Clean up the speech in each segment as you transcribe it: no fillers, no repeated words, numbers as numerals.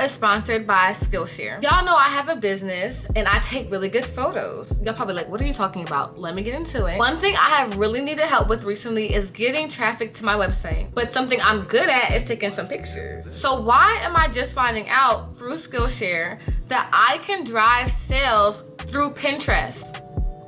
is sponsored by Skillshare. Y'all know I have a business and I take really good photos. Y'all probably like, what are you talking about? Let me get into it. One thing I have really needed help with recently is getting traffic to my website. But something I'm good at is taking some pictures. So why am I just finding out through Skillshare that I can drive sales through Pinterest?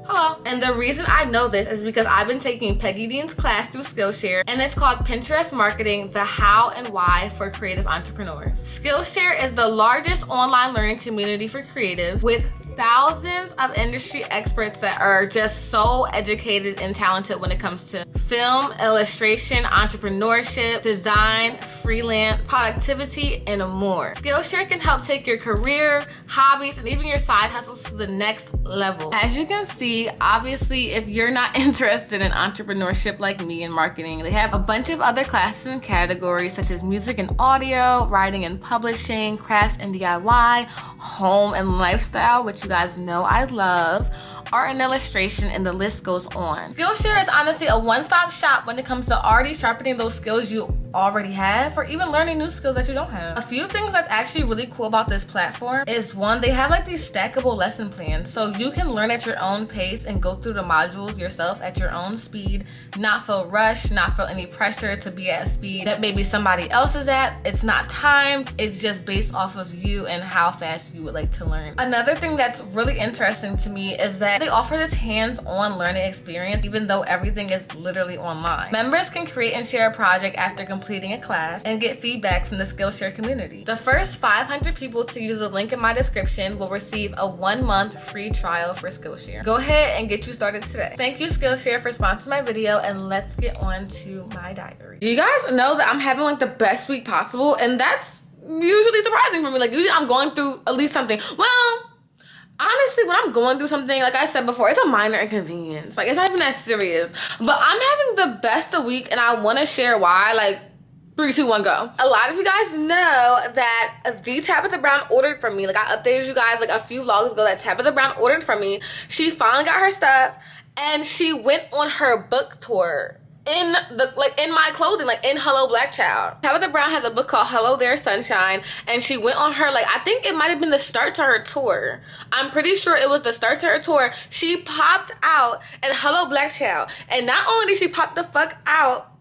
Hello. And the reason I know this is because I've been taking Peggy Dean's class through Skillshare, and it's called Pinterest Marketing, the How and Why for Creative Entrepreneurs. Skillshare is the largest online learning community for creatives with thousands of industry experts that are just so educated and talented when it comes to film, illustration, entrepreneurship, design, freelance, productivity, and more. Skillshare can help take your career, hobbies, and even your side hustles to the next level. As you can see, obviously, if you're not interested in entrepreneurship like me in marketing, they have a bunch of other classes and categories such as music and audio, writing and publishing, crafts and DIY, home and lifestyle, which you guys know I love, art and illustration, and the list goes on. Skillshare is honestly a one-stop shop when it comes to already sharpening those skills you already have, or even learning new skills that you don't have. A few things that's actually really cool about this platform is, one, they have like these stackable lesson plans, so you can learn at your own pace and go through the modules yourself at your own speed, not feel rushed, not feel any pressure to be at a speed that maybe somebody else is at. It's not timed, it's just based off of you and how fast you would like to learn. Another thing that's really interesting to me is that they offer this hands-on learning experience even though everything is literally online. Members can create and share a project after completing a class and get feedback from the Skillshare community. The first 500 people to use the link in my description will receive a 1-month free trial for Skillshare. Go ahead and get you started today. Thank you, Skillshare, for sponsoring my video, and let's get on to my diary. Do you guys know that I'm having like the best week possible? And that's usually surprising for me. Like, usually I'm going through at least something. Well, honestly, when I'm going through something, like I said before, it's a minor inconvenience. Like, it's not even that serious. But I'm having the best of week, and I want to share why. Like, 3, 2, 1, go. A lot of you guys know that the Tabitha Brown ordered from me. Like, I updated you guys like a few vlogs ago that Tabitha Brown ordered from me. She finally got her stuff, and she went on her book tour in my clothing, like in Hello Black Child. Tabitha Brown has a book called Hello There Sunshine, and she went on her, like, I think it might have been the start to her tour. I'm pretty sure it was the start to her tour. She popped out in Hello Black Child, and not only did she pop the fuck out,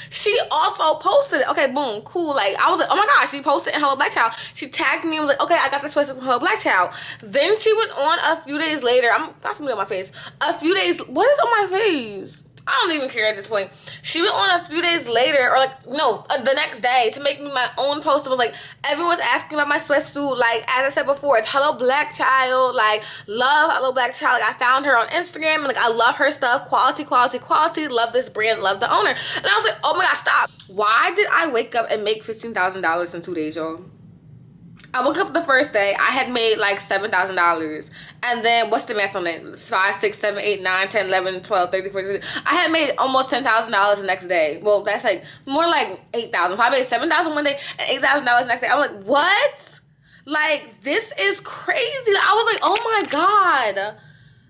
she also posted it. Okay, boom, cool. Like, I was like, oh my gosh, she posted in Hello Black Child. She tagged me and was like, okay, I got this sweatshirt from Hello Black Child. Then she went on a few days later. Got something on my face. A few days, what is on my face? I don't even care at this point. She went on a few days later, or like, no, the next day, to make me my own post. It was like, everyone's asking about my sweatsuit. Like, as I said before, it's Hello Black Child. Like, love Hello Black Child. Like, I found her on Instagram, and like, I love her stuff. Quality, quality, quality. Love this brand. Love the owner. And I was like, oh my God, stop. Why did I wake up and make $15,000 in 2 days, y'all? I woke up the first day, I had made like $7,000. And then, what's the math on it? 5, 6, 7, 8, 9, 10, 11, 12, 13, 14, 15. I had made almost $10,000 the next day. Well, that's like more like 8,000. So I made $7,000 one day and $8,000 the next day. I'm like, what? Like, this is crazy. I was like, oh my God.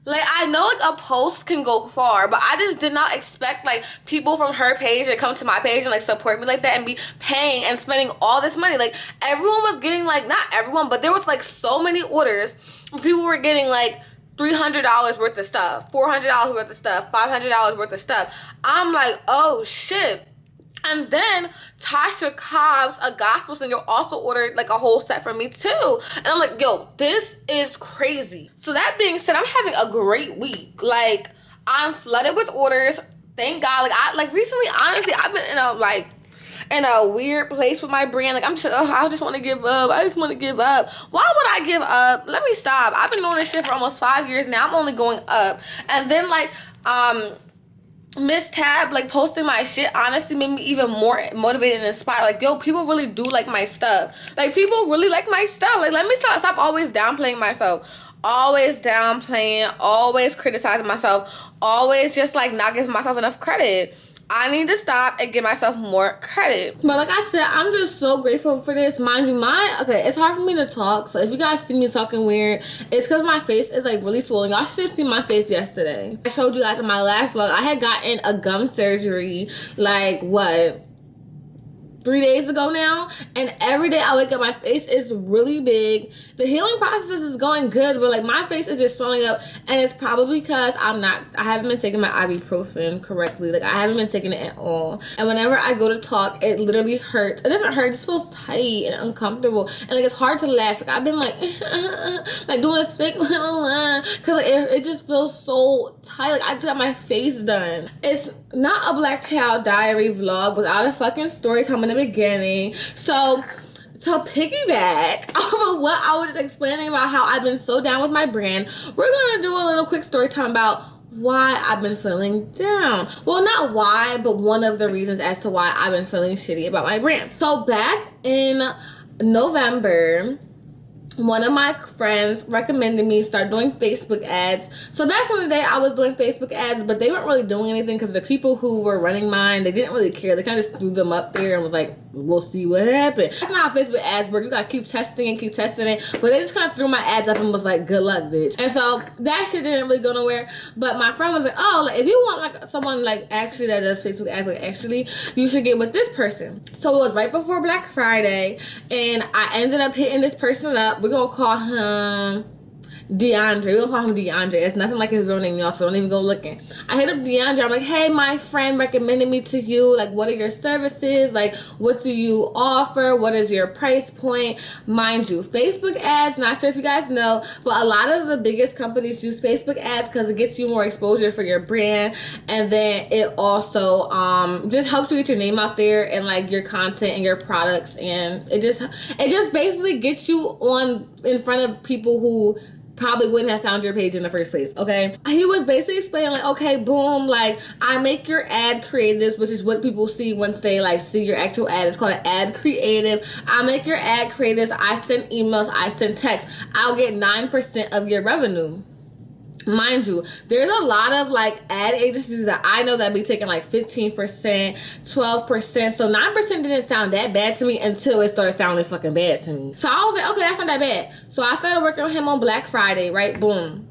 Like, I know, like, a post can go far, but I just did not expect, like, people from her page to come to my page and, like, support me like that and be paying and spending all this money. Like, everyone was getting, like, not everyone, but there was, like, so many orders. People were getting, like, $300 worth of stuff, $400 worth of stuff, $500 worth of stuff. I'm like, oh, shit. And then Tasha Cobbs, a gospel singer, also ordered like a whole set from me too. And I'm like, yo, this is crazy. So that being said, I'm having a great week. Like, I'm flooded with orders. Thank God. Like, recently, honestly, I've been in a weird place with my brand. Like, I'm just, I just want to give up. I just want to give up. Why would I give up? Let me stop. I've been doing this shit for almost 5 years now. I'm only going up. And then, like, Miss Tab, like, posting my shit honestly made me even more motivated and inspired. Like, yo, people really do like my stuff. Like, people really like my stuff. Like, let me stop always downplaying myself. Always downplaying, always criticizing myself, always just, like, not giving myself enough credit. I need to stop and give myself more credit. But like I said, I'm just so grateful for this. Mind you, it's hard for me to talk. So if you guys see me talking weird, it's because my face is like really swollen. Y'all should have seen my face yesterday. I showed you guys in my last vlog, I had gotten a gum surgery like, what? 3 days ago now, and every day I wake up, my face is really big. The healing process is going good, but like my face is just swelling up, and it's probably because I haven't been taking my ibuprofen correctly. Like I haven't been taking it at all, and whenever I go to talk, it literally hurts. It doesn't hurt, it just feels tight and uncomfortable, and like it's hard to laugh. Like I've been like like doing this fake because like it just feels so tight. Like I just got my face done. It's not a Black Child Diary vlog without a fucking story time in the beginning. So to piggyback off of what I was just explaining about how I've been so down with my brand, we're gonna do a little quick story time about why I've been feeling down. Well, not why, but one of the reasons as to why I've been feeling shitty about my brand. So back in November, one of my friends recommended me start doing Facebook ads. So back in the day, I was doing Facebook ads, but they weren't really doing anything because the people who were running mine, they didn't really care. They kind of just threw them up there and was like, we'll see what happens. That's not how Facebook ads work. You gotta keep testing it. But they just kind of threw my ads up and was like, good luck, bitch. And so that shit didn't really go nowhere. But my friend was like, oh, like, if you want like someone like actually that does Facebook ads, like actually, you should get with this person. So it was right before Black Friday, and I ended up hitting this person up. We're gonna call him DeAndre. We're gonna call him DeAndre. It's nothing like his real name, y'all, so don't even go looking. I hit up DeAndre. I'm like, hey, my friend recommended me to you. Like, what are your services? Like, what do you offer? What is your price point? Mind you, Facebook ads, not sure if you guys know, but a lot of the biggest companies use Facebook ads because it gets you more exposure for your brand, and then it also just helps you get your name out there and like your content and your products, and it just basically gets you in front of people who probably wouldn't have found your page in the first place, okay? He was basically explaining like, okay, boom, like I make your ad creatives, which is what people see once they like see your actual ad. It's called an ad creative. I make your ad creatives. I send emails. I send texts. I'll get 9% of your revenue. Mind you, there's a lot of like ad agencies that I know that be taking like 15%, 12%. So 9% didn't sound that bad to me until it started sounding fucking bad to me. So I was like, okay, that's not that bad. So I started working on him on Black Friday, right? Boom.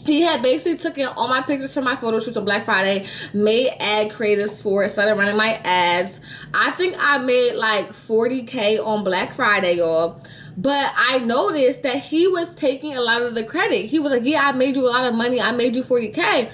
He had basically taken all my pictures from my photo shoots on Black Friday, made ad creatives for it, started running my ads. I think I made like 40K on Black Friday, y'all. But I noticed that he was taking a lot of the credit. He was like, yeah, I made you a lot of money. I made you 40K.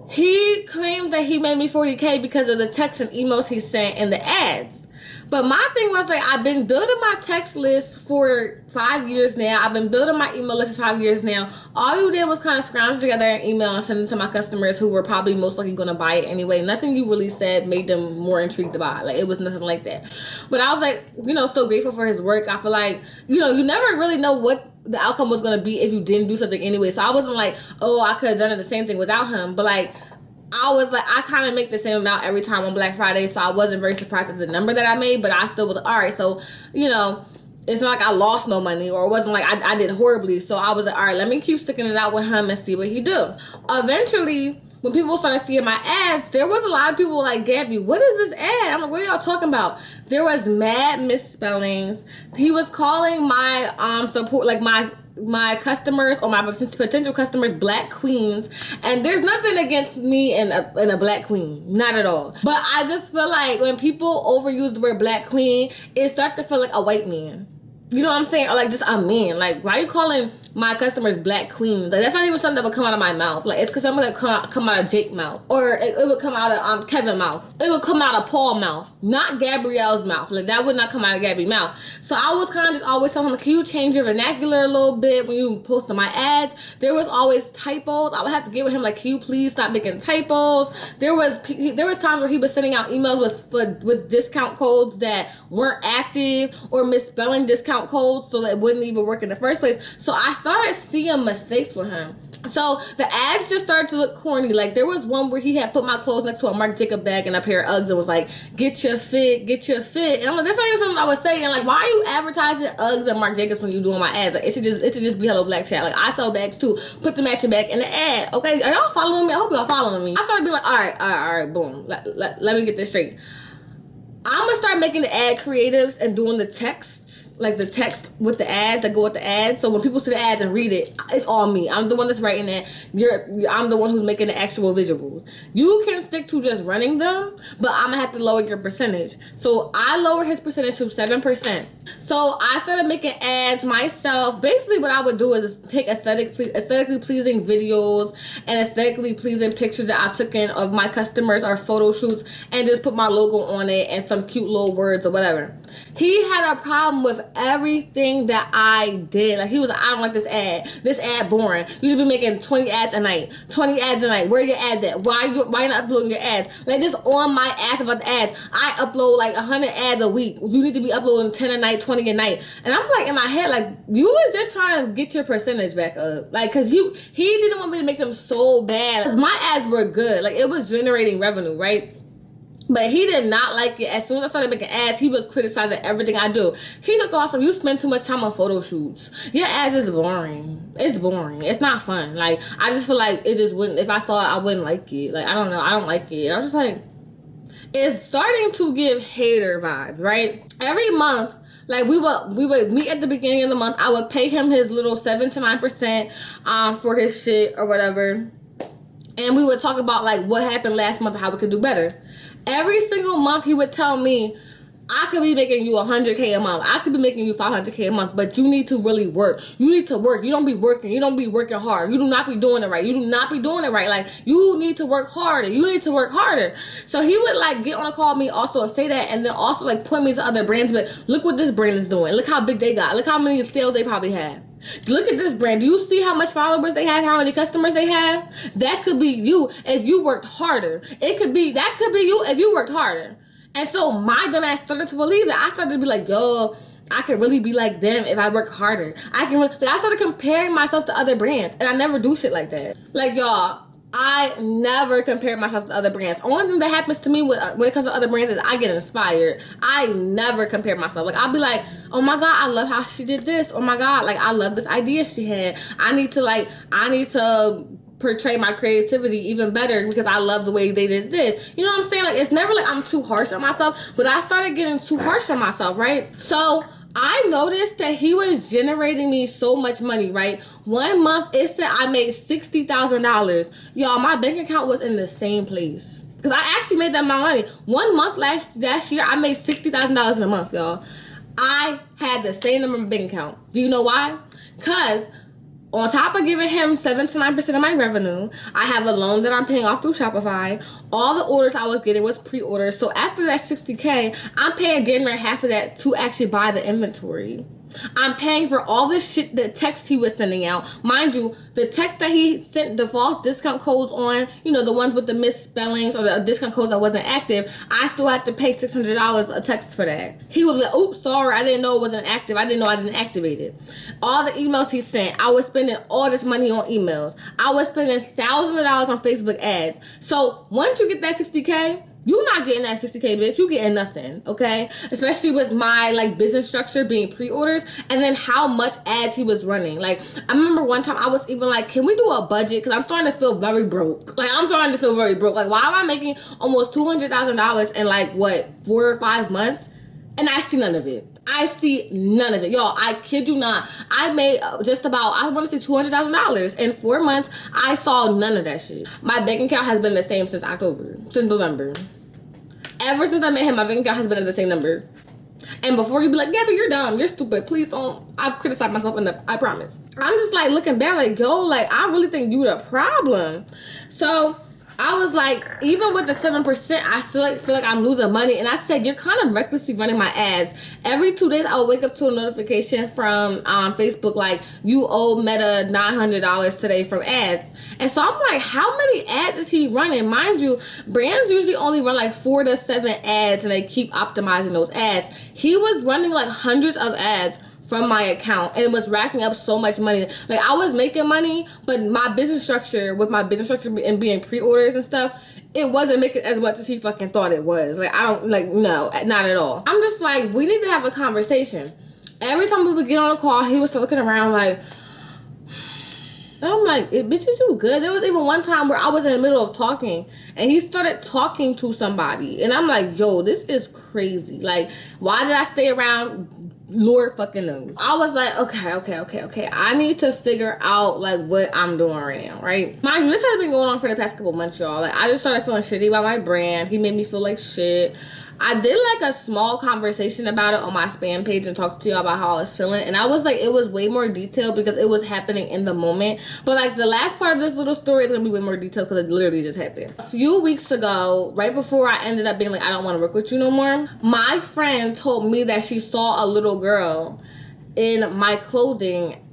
He claims that he made me 40K because of the texts and emails he sent in the ads. But my thing was like, I've been building my text list for 5 years now. I've been building my email list for 5 years now. All you did was kind of scrounge together an email and send it to my customers who were probably most likely going to buy it anyway. Nothing you really said made them more intrigued to buy. Like, it was nothing like that. But I was like, still grateful for his work. I feel like, you never really know what the outcome was going to be if you didn't do something anyway. So I wasn't like, oh, I could have done it the same thing without him. But like, I was like, I kind of make the same amount every time on Black Friday, so I wasn't very surprised at the number that I made, but I still was like, all right, so, it's not like I lost no money, or it wasn't like I did horribly, so I was like, all right, let me keep sticking it out with him and see what he do. Eventually, when people started seeing my ads, there was a lot of people like, Gabby, what is this ad? I'm like, what are y'all talking about? There was mad misspellings. He was calling my support, like my customers or my potential customers Black queens, and there's nothing against me and a Black queen, not at all, but I just feel like when people overuse the word Black queen, it starts to feel like a white man. You know what I'm saying? Or like just a man. Like, why are you calling my customers Black queens? Like, that's not even something that would come out of my mouth. Like, it's because something that come out of Jake's mouth, or it would come out of Kevin's mouth. It would come out of Paul's mouth, not Gabrielle's mouth. Like, that would not come out of Gabby's mouth. So I was kind of just always telling him, like, can you change your vernacular a little bit when you post on my ads? There was always typos. I would have to get with him, like, can you please stop making typos? There was times where he was sending out emails with discount codes that weren't active, or misspelling discount codes so that it wouldn't even work in the first place. So I started seeing mistakes with him. So the ads just started to look corny. Like, there was one where he had put my clothes next to a Marc Jacob bag and a pair of Uggs and was like, get your fit. And I'm like, that's not even something I was saying. Like, why are you advertising Uggs and Marc Jacobs when you doing my ads? Like, it should just be Hello Black Chat. Like, I sell bags too. Put the matching bag in the ad. Okay, are y'all following me? I hope y'all following me. I started being like, all right, boom. Let me get this straight. I'm gonna start making the ad creatives and doing the texts like the text with the ads that go with the ads. So when people see the ads and read it, it's all me. I'm the one that's writing it. I'm the one who's making the actual visuals. You can stick to just running them, but I'm gonna have to lower your percentage. So I lowered his percentage to 7%. So I started making ads myself. Basically what I would do is take aesthetically pleasing videos and aesthetically pleasing pictures that I took in of my customers or photo shoots and just put my logo on it and some cute little words or whatever. He had a problem with everything that I did. Like, he was like, I don't like this ad. This ad boring. You should be making 20 ads a night. 20 ads a night. Where are your ads at? Why you not uploading your ads? Like, just on my ass about the ads. I upload like 100 ads a week. You need to be uploading 10 a night, 20 a night. And I'm like, in my head, like, you was just trying to get your percentage back up. Like, cause he didn't want me to make them so bad. Cause my ads were good. Like, it was generating revenue, right? But he did not like it. As soon as I started making ads, he was criticizing everything I do. He's like, awesome, you spend too much time on photo shoots. Your ads is boring. It's boring. It's not fun. Like, I just feel like it just wouldn't, if I saw it, I wouldn't like it. Like, I don't know. I don't like it. I was just like, it's starting to give hater vibes, right? Every month, like, we would meet at the beginning of the month. I would pay him his little 7 to 9% for his shit or whatever. And we would talk about, like, what happened last month and how we could do better. Every single month, he would tell me, I could be making you 100K a month. I could be making you 500K a month, but you need to really work. You need to work. You don't be working. You don't be working hard. You do not be doing it right. You do not be doing it right. Like, you need to work harder. You need to work harder. So he would, like, get on a call with me also and say that, and then also, like, point me to other brands. But look what this brand is doing. Look how big they got. Look how many sales they probably have. Look at this brand. Do you see how much followers they have? How many customers they have? That could be you if you worked harder. That could be you if you worked harder. And so my dumb ass started to believe that. I started to be like, yo, I could really be like them if I work harder. I started comparing myself to other brands, and I never do shit like that. Like, y'all, I never compare myself to other brands. Only thing that happens to me when it comes to other brands is I get inspired. I never compare myself. Like, I'll be like, oh my God, I love how she did this. Oh my God, like, I love this idea she had. I need to portray my creativity even better because I love the way they did this. You know what I'm saying? Like, it's never like I'm too harsh on myself, but I started getting too harsh on myself, right? So I noticed that he was generating me so much money, right? One month, it said I made $60,000. Y'all, my bank account was in the same place. Because I actually made that my money. 1 month last year, I made $60,000 in a month, y'all. I had the same number of bank account. Do you know why? Because on top of giving him 7 to 9% of my revenue, I have a loan that I'm paying off through Shopify. All the orders I was getting was pre-orders. So after that $60K, I'm paying getting rid half of that to actually buy the inventory. I'm paying for all this shit, the text he was sending out. Mind you, the text that he sent the false discount codes on, you know, the ones with the misspellings or the discount codes that wasn't active, I still had to pay $600 a text for that. He would be like, oops, sorry, I didn't know it wasn't active. I didn't know I didn't activate it. All the emails he sent, I was spending all this money on emails. I was spending thousands of dollars on Facebook ads. So once you get that $60K, you're not getting that $60K, bitch. You getting nothing, okay? Especially with my, like, business structure being pre-orders and then how much ads he was running. Like, I remember one time I was even like, can we do a budget? Because I'm starting to feel very broke. Like, I'm starting to feel very broke. Like, why am I making almost $200,000 in, like, what, 4 or 5 months? And I see none of it. I see none of it. Y'all, I kid you not. I made just about, I want to say $200,000. In 4 months, I saw none of that shit. My bank account has been the same since November. Ever since I met him, my bank account has been at the same number. And before you be like, yeah, but you're dumb, you're stupid, please don't. I've criticized myself enough, I promise. I'm just like looking back like, yo, like, I really think you the problem. So I was like, even with the 7%, I still like feel like I'm losing money. And I said, you're kind of recklessly running my ads. Every 2 days, I'll wake up to a notification from Facebook, like, you owe Meta $900 today from ads. And so I'm like, how many ads is he running? Mind you, brands usually only run like 4 to 7 ads, and they keep optimizing those ads. He was running like hundreds of ads from my account, and it was racking up so much money. Like, I was making money, but my business structure and being pre-orders and stuff, it wasn't making as much as he fucking thought it was. Like, I don't, like, no, not at all. I'm just like, we need to have a conversation. Every time we would get on a call, he was looking around like, and I'm like, bitch, is you good? There was even one time where I was in the middle of talking, and he started talking to somebody, and I'm like, yo, this is crazy. Like, why did I stay around Lord fucking knows. I was like, okay. I need to figure out like what I'm doing right now, right? Mind you, this has been going on for the past couple months, y'all. Like, I just started feeling shitty about my brand. He made me feel like shit. I did like a small conversation about it on my spam page and talked to y'all about how I was feeling. And I was like, it was way more detailed because it was happening in the moment. But like the last part of this little story is going to be way more detailed because it literally just happened. A few weeks ago, right before I ended up being like, I don't want to work with you no more, my friend told me that she saw a little girl in my clothing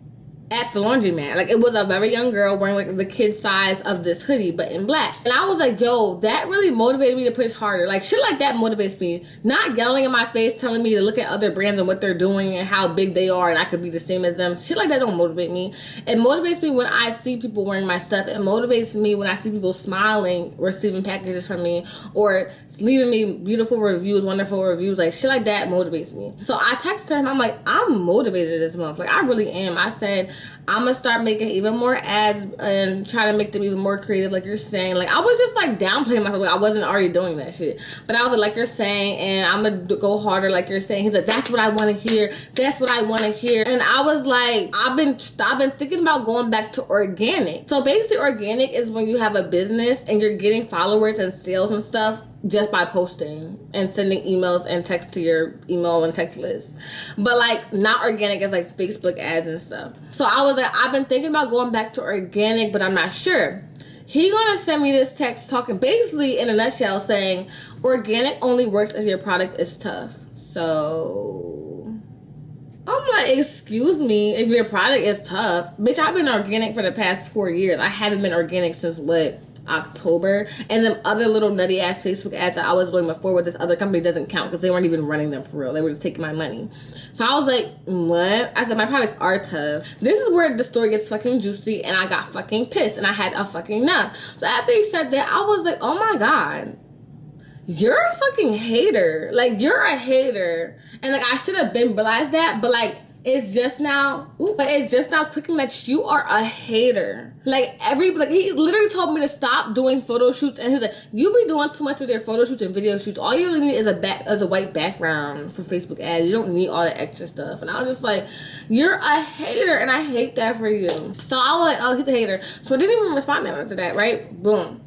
at the laundromat. Like, it was a very young girl wearing like the kid size of this hoodie but in black. And I was like, yo, that really motivated me to push harder. Like, shit like that motivates me. Not yelling in my face telling me to look at other brands and what they're doing and how big they are and I could be the same as them. Shit like that don't motivate me. It motivates me when I see people wearing my stuff. It motivates me when I see people smiling, receiving packages from me, or leaving me beautiful reviews, wonderful reviews. Like, shit like that motivates me. So I texted him, I'm like, I'm motivated this month. Like, I really am. I said, I'm gonna start making even more ads and try to make them even more creative, like you're saying. Like, I was just like downplaying myself. Like, I wasn't already doing that shit. But I was like you're saying, and I'm gonna go harder, like you're saying. He's like, that's what I want to hear. That's what I want to hear. And I was like, I've been thinking about going back to organic. So basically, organic is when you have a business and you're getting followers and sales and stuff just by posting and sending emails and text to your email and text list. But like, not organic is like Facebook ads and stuff. So I was like, I've been thinking about going back to organic, but I'm not sure. He gonna send me this text talking basically in a nutshell saying organic only works if your product is tough. So I'm like, excuse me, if your product is tough. Bitch, I've been organic for the past 4 years. I haven't been organic since what? October. And them other little nutty ass Facebook ads that I was doing before with this other company doesn't count because they weren't even running them for real. They were just taking my money. So I was like, what? I said, my products are tough. This is where the story gets fucking juicy and I got fucking pissed and I had a fucking nut. So after he said that, I was like, oh my God, you're a fucking hater. Like, you're a hater. And like, I should have been realized that, but like, it's just now clicking that you are a hater. Like, he literally told me to stop doing photo shoots, and he was like, you be doing too much with your photo shoots and video shoots. All you really need is a white background for Facebook ads. You don't need all the extra stuff. And I was just like, you're a hater, and I hate that for you. So I was like, oh, he's a hater. So I didn't even respond to him after that, right? Boom.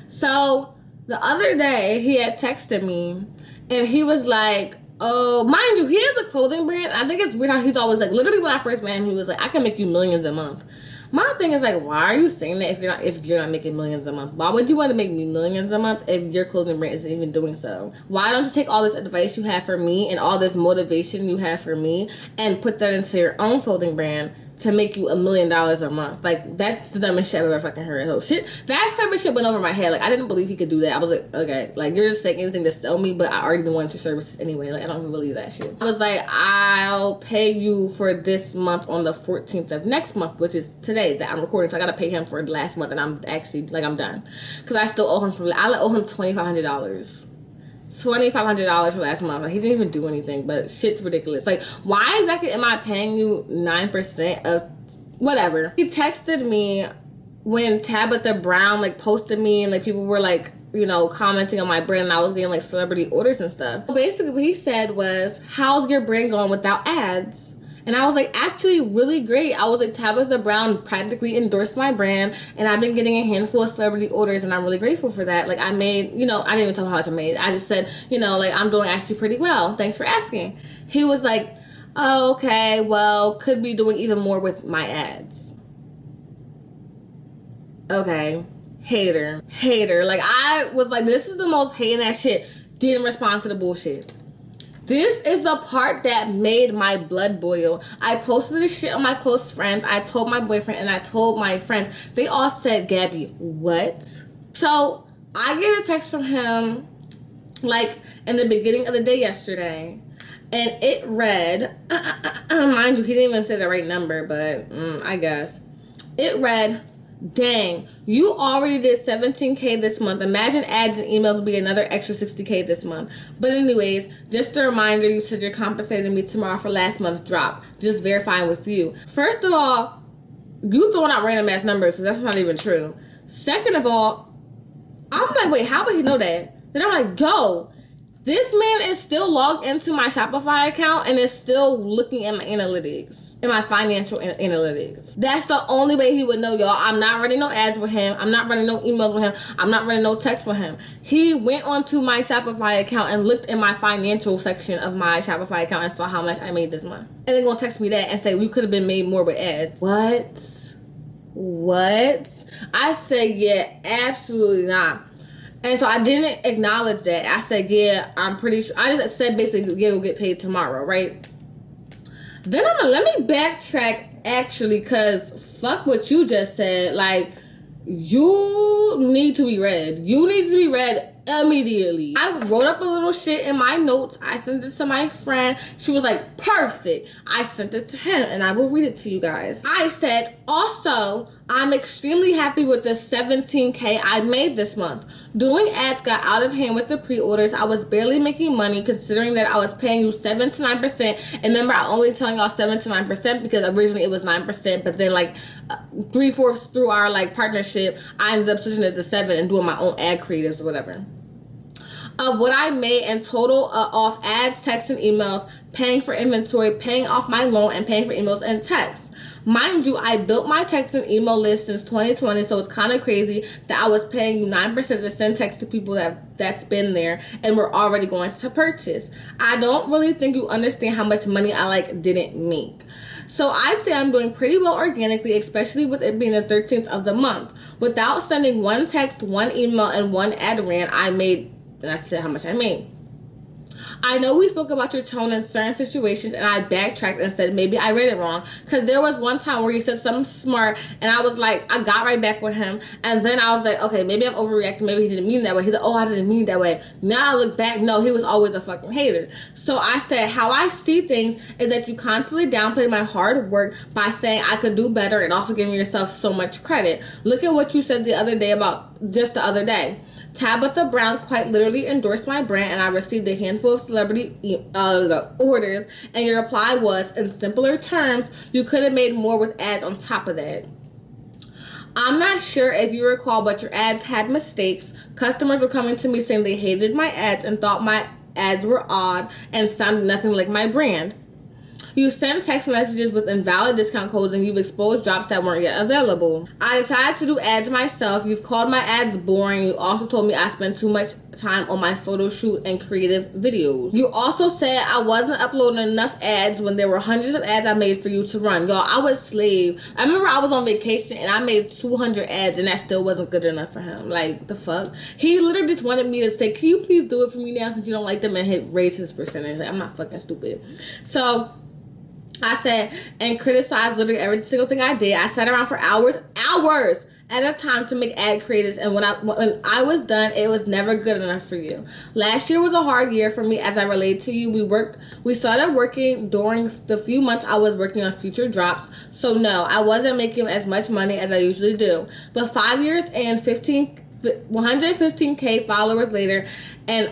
So the other day, he had texted me, and he was like, oh, mind you, he has a clothing brand. I think it's weird how he's always like, literally when I first met him, he was like, I can make you millions a month. My thing is like, why are you saying that if you're not making millions a month? Why would you want to make me millions a month if your clothing brand isn't even doing so? Why don't you take all this advice you have for me and all this motivation you have for me and put that into your own clothing brand to make you $1 million a month? Like, that's the dumbest shit I've ever fucking heard. So shit, that type of shit went over my head. Like, I didn't believe he could do that. I was like, okay, like, you're just saying anything to sell me, but I already wanted your services anyway. Like, I don't even believe that shit. I was like, I'll pay you for this month on the 14th of next month, which is today that I'm recording. So I gotta pay him for the last month, and I'm actually, like, I'm done. Because I still owe him I owe him $2,500. $2,500 for last month. Like, he didn't even do anything, but shit's ridiculous. Like, why exactly am I paying you 9% of whatever? He texted me when Tabitha Brown like posted me and like people were like, you know, commenting on my brand and I was getting like celebrity orders and stuff. So basically what he said was, how's your brand going without ads? And I was like, actually really great. I was like, Tabitha Brown practically endorsed my brand and I've been getting a handful of celebrity orders and I'm really grateful for that. Like, I made, you know, I didn't even tell him how much I made. I just said, you know, like, I'm doing actually pretty well. Thanks for asking. He was like, oh, okay, well, could be doing even more with my ads. Okay, hater. Like, I was like, this is the most hating ass shit. Didn't respond to the bullshit. This is the part that made my blood boil. I posted this shit on my close friends. I told my boyfriend and I told my friends. They all said, Gabby, what? So I get a text from him like in the beginning of the day yesterday. And it read, mind you, he didn't even say the right number, but I guess. It read, dang, you already did 17K this month. Imagine ads and emails will be another extra 60K this month. But anyways, just a reminder, you said you're compensating me tomorrow for last month's drop. Just verifying with you. First of all, you throwing out random ass numbers, so that's not even true. Second of all, I'm like, wait, how would he know that? Then I'm like, yo, This man is still logged into my Shopify account and is still looking at my analytics, in my financial analytics. That's the only way he would know, y'all. I'm not running no ads with him. I'm not running no emails with him. I'm not running no texts with him. He went onto my Shopify account and looked in my financial section of my Shopify account and saw how much I made this month. And then gonna text me that and say, we could have been made more with ads. What? I said, yeah, absolutely not. And so I didn't acknowledge that. I said, yeah, I'm pretty sure. I just said basically, yeah, we'll get paid tomorrow, right? Then let me backtrack actually, because fuck what you just said. Like, you need to be read. You need to be read immediately. I wrote up a little shit in my notes. I sent it to my friend. She was like, perfect. I sent it to him and I will read it to you guys. I said, also, I'm extremely happy with the 17K I made this month. Doing ads got out of hand with the pre-orders. I was barely making money considering that I was paying you 7 to 9%. And remember, I only telling y'all 7 to 9% because originally it was 9%, but then like 3/4 through our like partnership, I ended up switching it to 7 and doing my own ad creatives or whatever. Of what I made in total off ads, texts, and emails, paying for inventory, paying off my loan, and paying for emails and texts. Mind you, I built my text and email list since 2020, so it's kind of crazy that I was paying you 9% to send text to people that's been there and we're already going to purchase. I don't really think you understand how much money I like didn't make. So I'd say I'm doing pretty well organically, especially with it being the 13th of the month. Without sending one text, one email, and one ad rant, I made, and I said how much I made. I know we spoke about your tone in certain situations and I backtracked and said maybe I read it wrong, because there was one time where he said something smart and I was like, I got right back with him, and then I was like, okay, maybe I'm overreacting, maybe he didn't mean it that way. He's like, oh, I didn't mean it that way. Now I look back, no, he was always a fucking hater. So I said, how I see things is that you constantly downplay my hard work by saying I could do better and also giving yourself so much credit. Look at what you said the other day about just the other day. Tabitha Brown quite literally endorsed my brand and I received a handful of celebrity orders, and your reply was, in simpler terms, you could have made more with ads on top of that. I'm not sure if you recall, but your ads had mistakes. Customers were coming to me saying they hated my ads and thought my ads were odd and sounded nothing like my brand. You sent text messages with invalid discount codes and you've exposed drops that weren't yet available. I decided to do ads myself. You've called my ads boring. You also told me I spent too much time on my photo shoot and creative videos. You also said I wasn't uploading enough ads when there were hundreds of ads I made for you to run. Y'all, I was slave. I remember I was on vacation and I made 200 ads and that still wasn't good enough for him. Like, the fuck? He literally just wanted me to say, can you please do it for me now since you don't like them, and raise his percentage. Like, I'm not fucking stupid. So I said, and criticized literally every single thing I did. I sat around for hours at a time to make ad creatives, and when I was done, it was never good enough for you. Last year was a hard year for me as I relate to you. We started working during the few months I was working on future drops, so no, I wasn't making as much money as I usually do. But 5 years and 115K followers later, and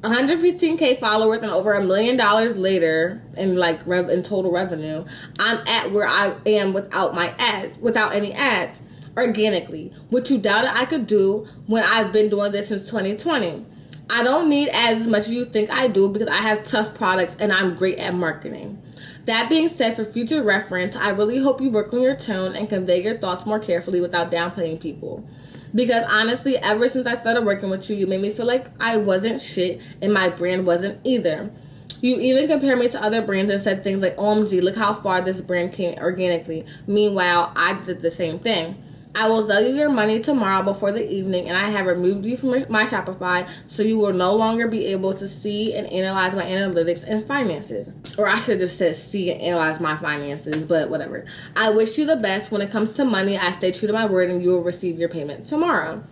115K followers and over $1 million later in in total revenue, I'm at where I am without any ads, organically, which you doubted I could do when I've been doing this since 2020. I don't need ads as much as you think I do because I have tough products and I'm great at marketing. That being said, for future reference, I really hope you work on your tone and convey your thoughts more carefully without downplaying people. Because honestly, ever since I started working with you, you made me feel like I wasn't shit and my brand wasn't either. You even compared me to other brands and said things like, OMG, look how far this brand came organically. Meanwhile, I did the same thing. I will sell you your money tomorrow before the evening, and I have removed you from my Shopify so you will no longer be able to see and analyze my analytics and finances. Or I should have just said see and analyze my finances, but whatever. I wish you the best. When it comes to money, I stay true to my word and you will receive your payment tomorrow.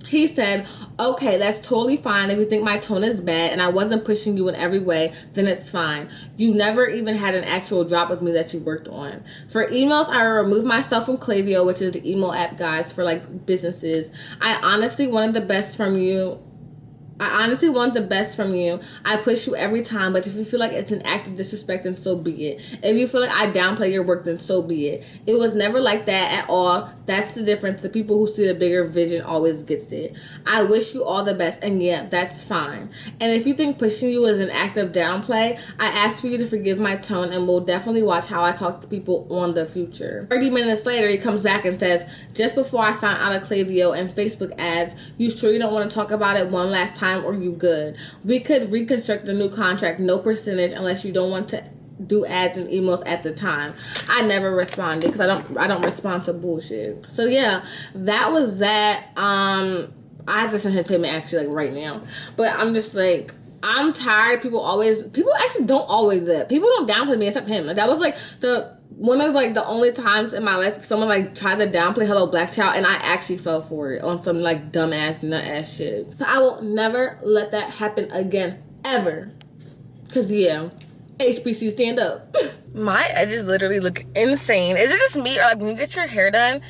He said, okay, that's totally fine if you think my tone is bad and I wasn't pushing you in every way, then it's fine. You never even had an actual drop with me that you worked on. For emails, I removed myself from Klaviyo, which is the email app, guys, for businesses. I honestly wanted the best from you. I honestly want the best from you. I push you every time, but if you feel like it's an act of disrespect, then so be it. If you feel like I downplay your work, then so be it. It was never like that at all. That's the difference. The people who see the bigger vision always gets it. I wish you all the best, and yeah, that's fine. And if you think pushing you is an act of downplay, I ask for you to forgive my tone, and we'll definitely watch how I talk to people on the future. 30 minutes later, he comes back and says, just before I sign out of Klaviyo and Facebook ads, you sure you don't want to talk about it one last time, or you good? We could reconstruct the new contract, no percentage, unless you don't want to do ads and emails at the time. I never responded because I don't respond to bullshit. So yeah, that was that. I have to send his payment actually like right now, but I'm just like, I'm tired. People actually don't always people don't downplay me except him. Like that was like one of like the only times in my life someone like tried to downplay Hello Black Child, and I actually fell for it on some like dumbass nut ass shit. So I will never let that happen again, ever. Cause yeah, HBC stand up. My edges literally look insane. Is it just me, or like when you get your hair done,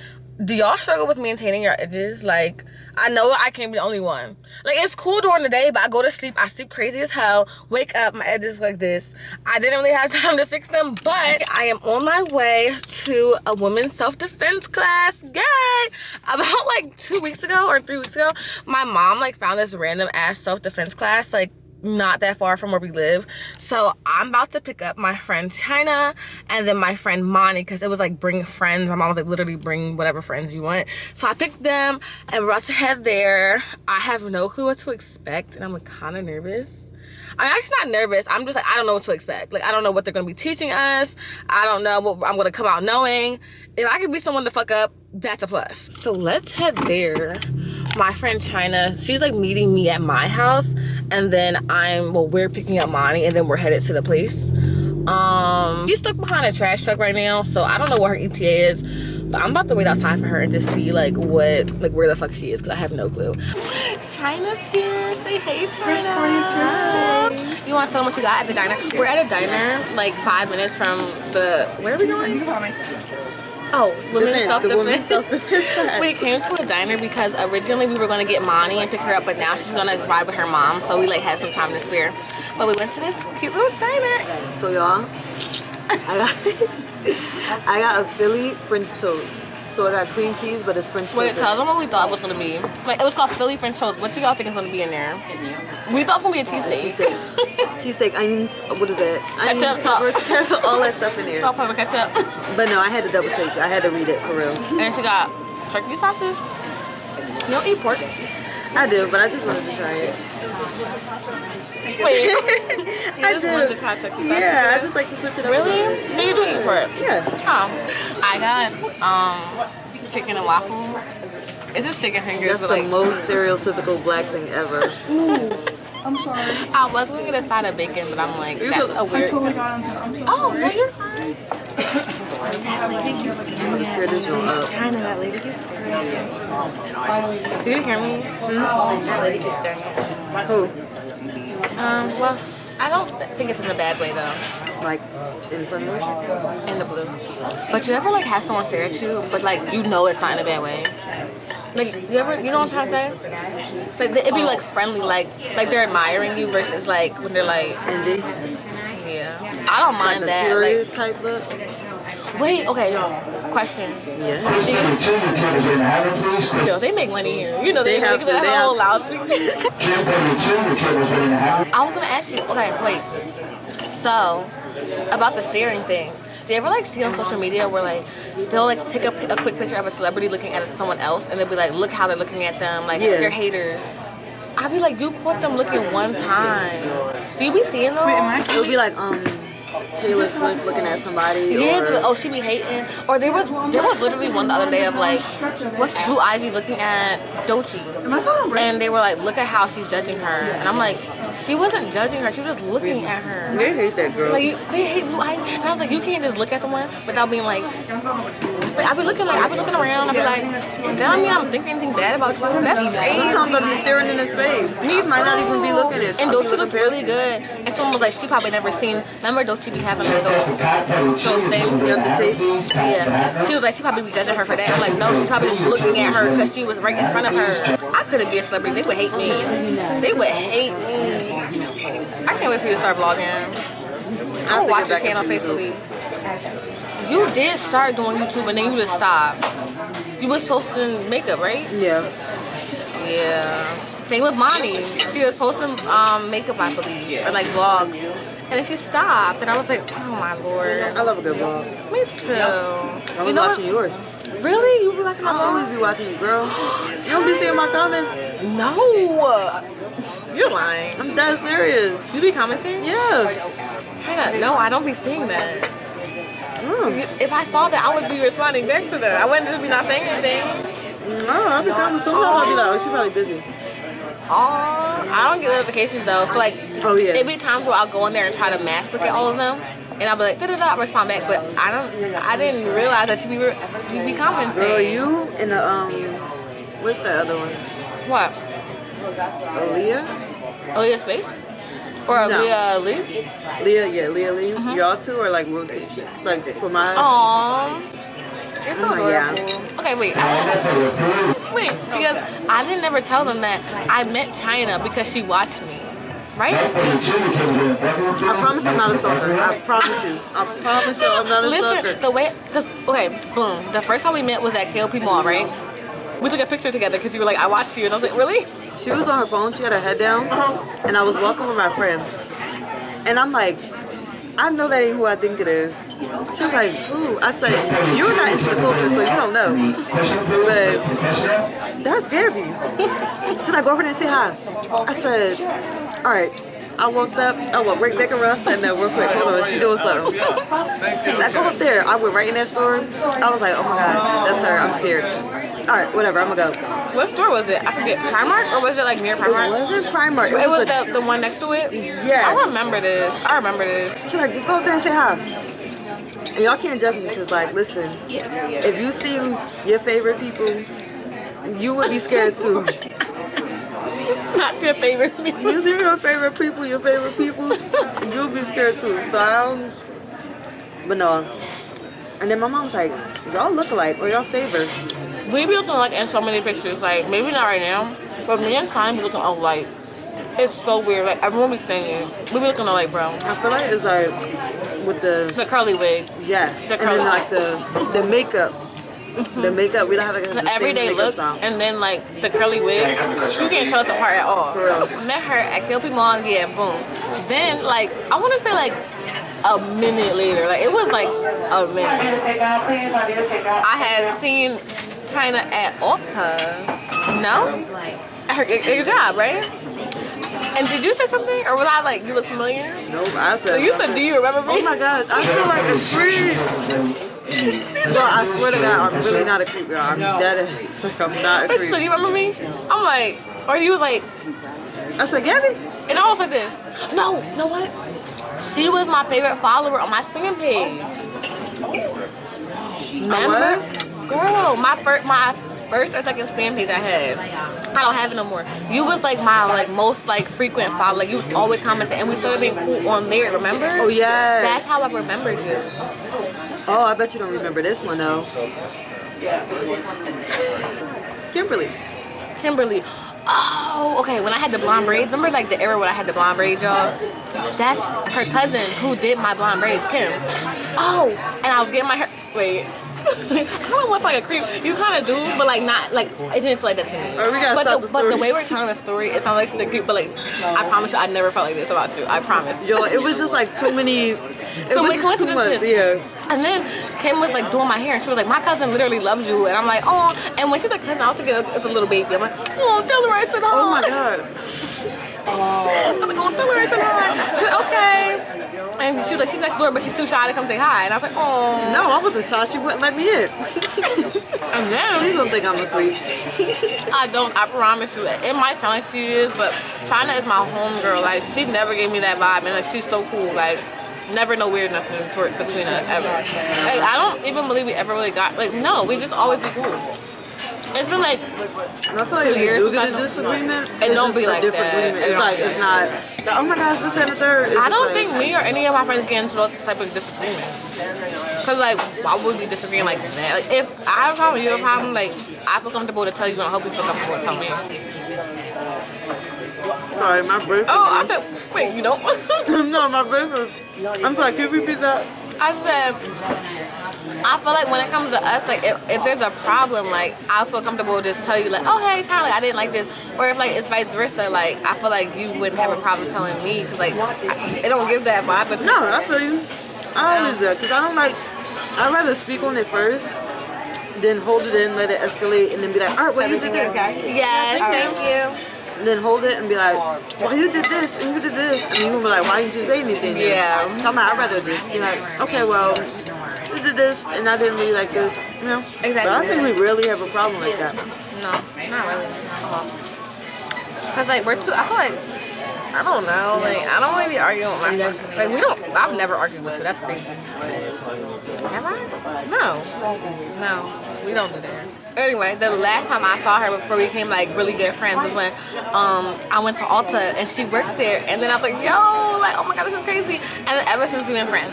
do y'all struggle with maintaining your edges? Like, I know I can't be the only one. Like, it's cool during the day, but I go to sleep, I sleep crazy as hell, wake up, my edges like this. I didn't really have time to fix them, but I am on my way to a women's self-defense class. Yay! About like 2 weeks ago or 3 weeks ago, my mom like found this random ass self-defense class like not that far from where we live. So I'm about to pick up my friend China and then my friend Monty, because it was like bring friends. My mom was like literally bring whatever friends you want. So I picked them and we're about to head there. I have no clue what to expect and I'm like kind of nervous. I'm actually not nervous. I'm just like, I don't know what to expect. Like, I don't know what they're going to be teaching us. I don't know what I'm going to come out knowing. If I could be someone to fuck up, that's a plus. So let's head there. My friend China, she's like meeting me at my house, and then we're picking up Monty, and then we're headed to the place. She's stuck behind a trash truck right now, so I don't know what her ETA is, but I'm about to wait outside for her and just see like where the fuck she is, because I have no clue. China's here. Say hey, China. You want to tell them what you got at the diner? We're at a diner like 5 minutes from where are we going? Oh, women's self-defense. We came to a diner because originally we were going to get Monty and pick her up, but now she's going to ride with her mom, so we like had some time to spare. But we went to this cute little diner. So y'all, I got a Philly French toast. So I got cream cheese, but it's French toast. Wait, tell them what we thought it was going to be. Like, it was called Philly French toast. What do y'all think is going to be in there? We thought it was going to be a cheesesteak. Cheesesteak, onions, what is that? Onions, ketchup, all that stuff in there. Salt, pepper, ketchup. But no, I had to double check. I had to read it for real. And she got turkey sausage. You don't eat pork? I do, but I just wanted to try it. Wait. I do. Wanted to try turkey sausage? Yeah, I just like to switch it up. Really? So you do eat pork? Yeah. Oh. I got chicken and waffle. It's just chicken fingers. That's the most stereotypical black thing ever. Ooh, I'm sorry. I was going to get a side of bacon, but I'm like, that's a I weird... totally got into it. I'm so Oh, sorry. no, you're fine. That lady keeps staring at me. China, that lady keeps staring at me. Do you hear me? That lady keeps staring at me. Who? Well, I don't think it's in a bad way, though. Like, in front of us? In the blue. But you ever, like, have someone stare at you, but, like, you know it's not in a bad way? Like, you know what I'm trying to say? Like, it'd be, like, friendly, like they're admiring you versus, like, when they're, like... Envy? Yeah. I don't mind that. Curious Like, type look? wait, okay, question. Yeah. Yo, they make money here. You know they have make to, that they whole have to. loudspeaker. I was gonna ask you, okay, wait. So, about the staring thing. Do you ever like see on social media where like they'll like take a quick picture of a celebrity looking at someone else and they'll be like, look how they're looking at them, like they're haters. I'd be like, you caught them looking one time. Do you be seeing those? It'll be like Taylor Swift looking at somebody. Yeah, oh, she be hating. Or there was literally one the other day of like, what's Blue Ivy looking at Doechii? And they were like, look at how she's judging her. And I'm like, she wasn't judging her, she was just looking at her. They hate that girl. Like, they hate Blue Ivy. And I was like, you can't just look at someone without being like, Like, I be looking around. I be like, damn, I'm thinking anything bad about you. That's crazy. Sometimes I be staring into space. Me might not even be looking at. And Dolce looked really good. And someone was like, she probably never seen. Remember Dolce be having like those things. You have the tape. Yeah. She was like, she probably be judging her for that. I'm like, no, she's probably just looking at her because she was right in front of her. I couldn't be a celebrity. They would hate me. They would hate me. I can't wait for you to start vlogging. I'm gonna watch your channel faithfully. You did start doing YouTube and then you just stopped. You was posting makeup, right? Yeah. Yeah. Same with Monty. She was posting makeup, I believe, or like vlogs. And then she stopped, and I was like, oh my lord. I love a good vlog. Me too. I was watching yours. Really? You be watching my I'll always be watching you, girl. You don't be seeing my comments? No. You're lying. I'm dead serious. You be commenting? Yeah. China, no, I don't be seeing that. If I saw that, I would be responding back to that. I wouldn't just be not saying anything. No, I'll be commenting. Sometimes I'll be like, oh, she's probably busy. I don't get notifications though. So like, oh yeah, there be times where I'll go in there and try to mass look at all of them, and I'll be like, I'll respond back. But I didn't realize that you be commenting. Girl, you and the what's the other one? What? Aaliyah? Aaliyah's face? Or Aaliyah Lee? Leah Lee. Y'all two are like rotation, like for my. Aww. You're so adorable. Yeah. Okay, wait, because I didn't ever tell them that I met China because she watched me, right? I promise I'm not a stalker. I promise you. I promise you I'm not a stalker. Listen, the way, okay, boom. The first time we met was at KLP Mall, right? We took a picture together because you were like, I watched you, and I was like, really? She was on her phone. She had her head down, and I was walking with my friend, and I'm like, I know that ain't who I think it is. She was like, ooh. I said, you're not into the culture, so you don't know. But that's Gabby. She's like, go over there and say hi. I said, all right. I walked right back around, standing there real quick. Hold on, she doing something. She said, go up there. I went right in that store. I was like, oh my God, that's her. I'm scared. All right, whatever, I'm gonna go. What store was it? I forget. Primark? Or was it like near Primark? It wasn't Primark. It was the one next to it? Yes. I remember this. She's like, just go up there and say hi. And y'all can't judge me because, like, listen, if you see your favorite people, you would be scared too. Not your favorite people. You see your favorite people, you'll be scared too. So I don't, but no. And then my mom was like, y'all look alike or y'all favor. We be looking like in so many pictures, like maybe not right now, but me and Klein be looking alike. It's so weird, like everyone be saying we be looking alike, bro. I feel like it's like with the curly wig. Yes. The and curly then like the makeup. The makeup, we don't have like the everyday look, and then like the curly wig, you can't tell us apart at all. For real. Met her at KLP Mall, yeah, boom. Then like I want to say like a minute later, like it was like a minute. I had seen China at Ulta. No, at her job, right? And did you say something, or was I like you look familiar? Nope, I said. So you said, do you remember me? Oh my gosh, I feel like a creep. Girl, I swear to God, I'm really not a creep, girl. I'm dead ass. Like, I'm not a creep. So you remember me? I'm like, or you was like, I said, Gabby? And I was like this. No, you know what? She was my favorite follower on my spam page. Remember? Girl, my first or second spam page I had. I don't have it no more. You was like my most frequent follower. Like you was always commenting, and we started being cool on there. Remember? Oh yeah. That's how I remembered you. Oh, I bet you don't remember this one though. Yeah. Kimberly. Oh, okay. When I had the blonde braids, remember like the era when I had the blonde braids, y'all? That's her cousin who did my blonde braids, Kim. Oh, and I was getting my hair. Wait. I don't want like a creep. You kind of do, but like not like it didn't feel like that to me. Right, we gotta stop the story. But the way we're telling the story, it sounds like she's a creep. But like, I promise you, I never felt like this about you. I promise. Yo, it was just like too many. So many coincidences. Yeah. And then Kim was like doing my hair, and she was like, "My cousin literally loves you," and I'm like, "Oh." And when she's like, "Cousin," I was thinking it's a little baby. I'm like, "Oh, tell her I said hi." Oh my God. I'm like, "Oh, tell her I said hi." She's like, "Okay." And she was like, she's next door, but she's too shy to come say hi. And I was like, "Oh." No, I wasn't shy. She wouldn't let me in. And then you don't think I'm a creep? I don't. I promise you. It might sound like she is, but China is my homegirl. Like she never gave me that vibe, and like she's so cool. Like Never no weird nothing between us ever. Like, I don't even believe we ever really got like no. We just always be cool. It's been like And I feel like 2 years. you get a disagreement. It don't be like different that. agreement. It's like it's not. Oh my gosh, this and the third. It's I just don't like, think me or any of my friends get into those type of disagreements. Cause like, why would we disagreeing like that? Like, if I have a problem, you have a problem. Like, I feel comfortable to tell you, and I hope you feel comfortable to tell me. Sorry, my brain. Oh, I said, wait, you don't? No, my brain. I'm sorry. Can you repeat that? I said, I feel like when it comes to us, like if there's a problem, like I feel comfortable to just tell you like, oh hey Charlie, I didn't like this, or if like it's vice versa, like I feel like you wouldn't have a problem telling me because like it don't give that vibe. But No, I feel you. I always do that because I don't like. I'd rather speak on it first, then hold it in, let it escalate, and then be like, all right, what do you think? yes, thank you. Then hold it and be like, well, you did this and you did this, and you will be like, why didn't you say anything? Yeah. So I'd rather just be like, okay, well, you did this and I didn't really like this, you know. Exactly. But I think we rarely have a problem like that. No, not really. Cause like we're too. I feel like I don't know. Like I don't really be arguing with my friends. Like we don't. I've never argued with you. That's crazy. Have I? No. We don't do that. Anyway, the last time I saw her before we became like really good friends was when I went to Ulta and she worked there, and then I was like, yo, like oh my god, this is crazy. And then ever since we've been friends.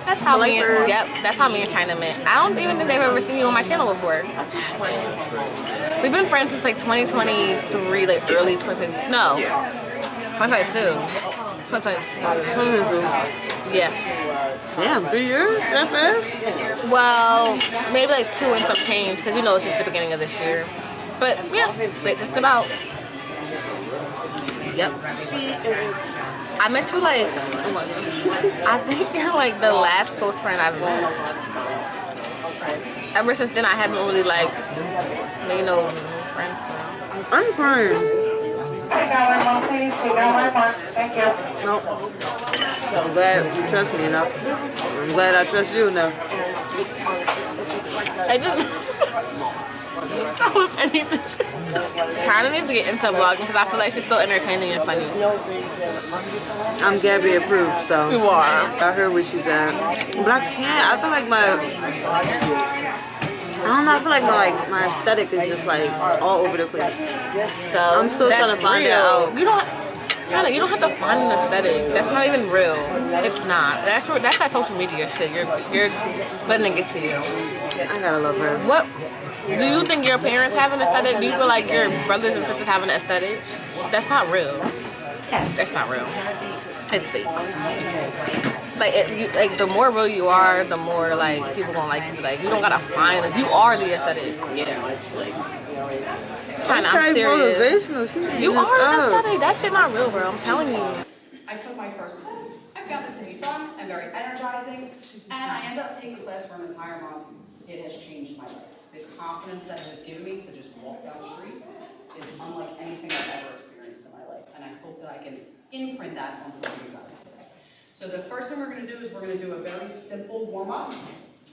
That's how me and that's how me and China met. I don't even think they've ever seen you on my channel before. We've been friends since like 2023, like early 2022. No, 2022. 2022. Yeah. Damn, 3 years? That fast? Well, maybe like 2 and some change, because you know it's just the beginning of this year. But yeah, but just about. Yep. I met you like, I think you're like the last close friend I've met. Ever since then, I haven't really like made no friends. I'm crying. Take out my one, please. Take out my one. Thank you. Nope. I'm glad you trust me enough. I'm glad I trust you enough. I just that was anything. China needs to get into vlogging because I feel like she's so entertaining and funny. I'm Gabby approved, so. You are. I heard what she said. But I can't. I feel like I don't know. I feel like my aesthetic is just like all over the place. So I'm still trying to find it out. China, you don't have to find an aesthetic. That's not even real. It's not. That's that social media shit. You're letting it get to you. I gotta love her. What? Do you think your parents have an aesthetic? Do you feel like your brothers and sisters have an aesthetic? That's not real. That's not real. It's fake. Like the more real you are, the more like people gonna like you. Like you don't gotta find it. You are the aesthetic. China, I'm serious. You are the aesthetic. That shit not real, bro. I'm telling you. I took my first class. I found it to be fun and very energizing, and I ended up taking the class for an entire month. It has changed my life. The confidence that it has given me to just walk down the street is unlike anything I've ever experienced in my life, and I hope that I can imprint that on some of you guys today. So the first thing we're going to do is we're going to do a very simple warm-up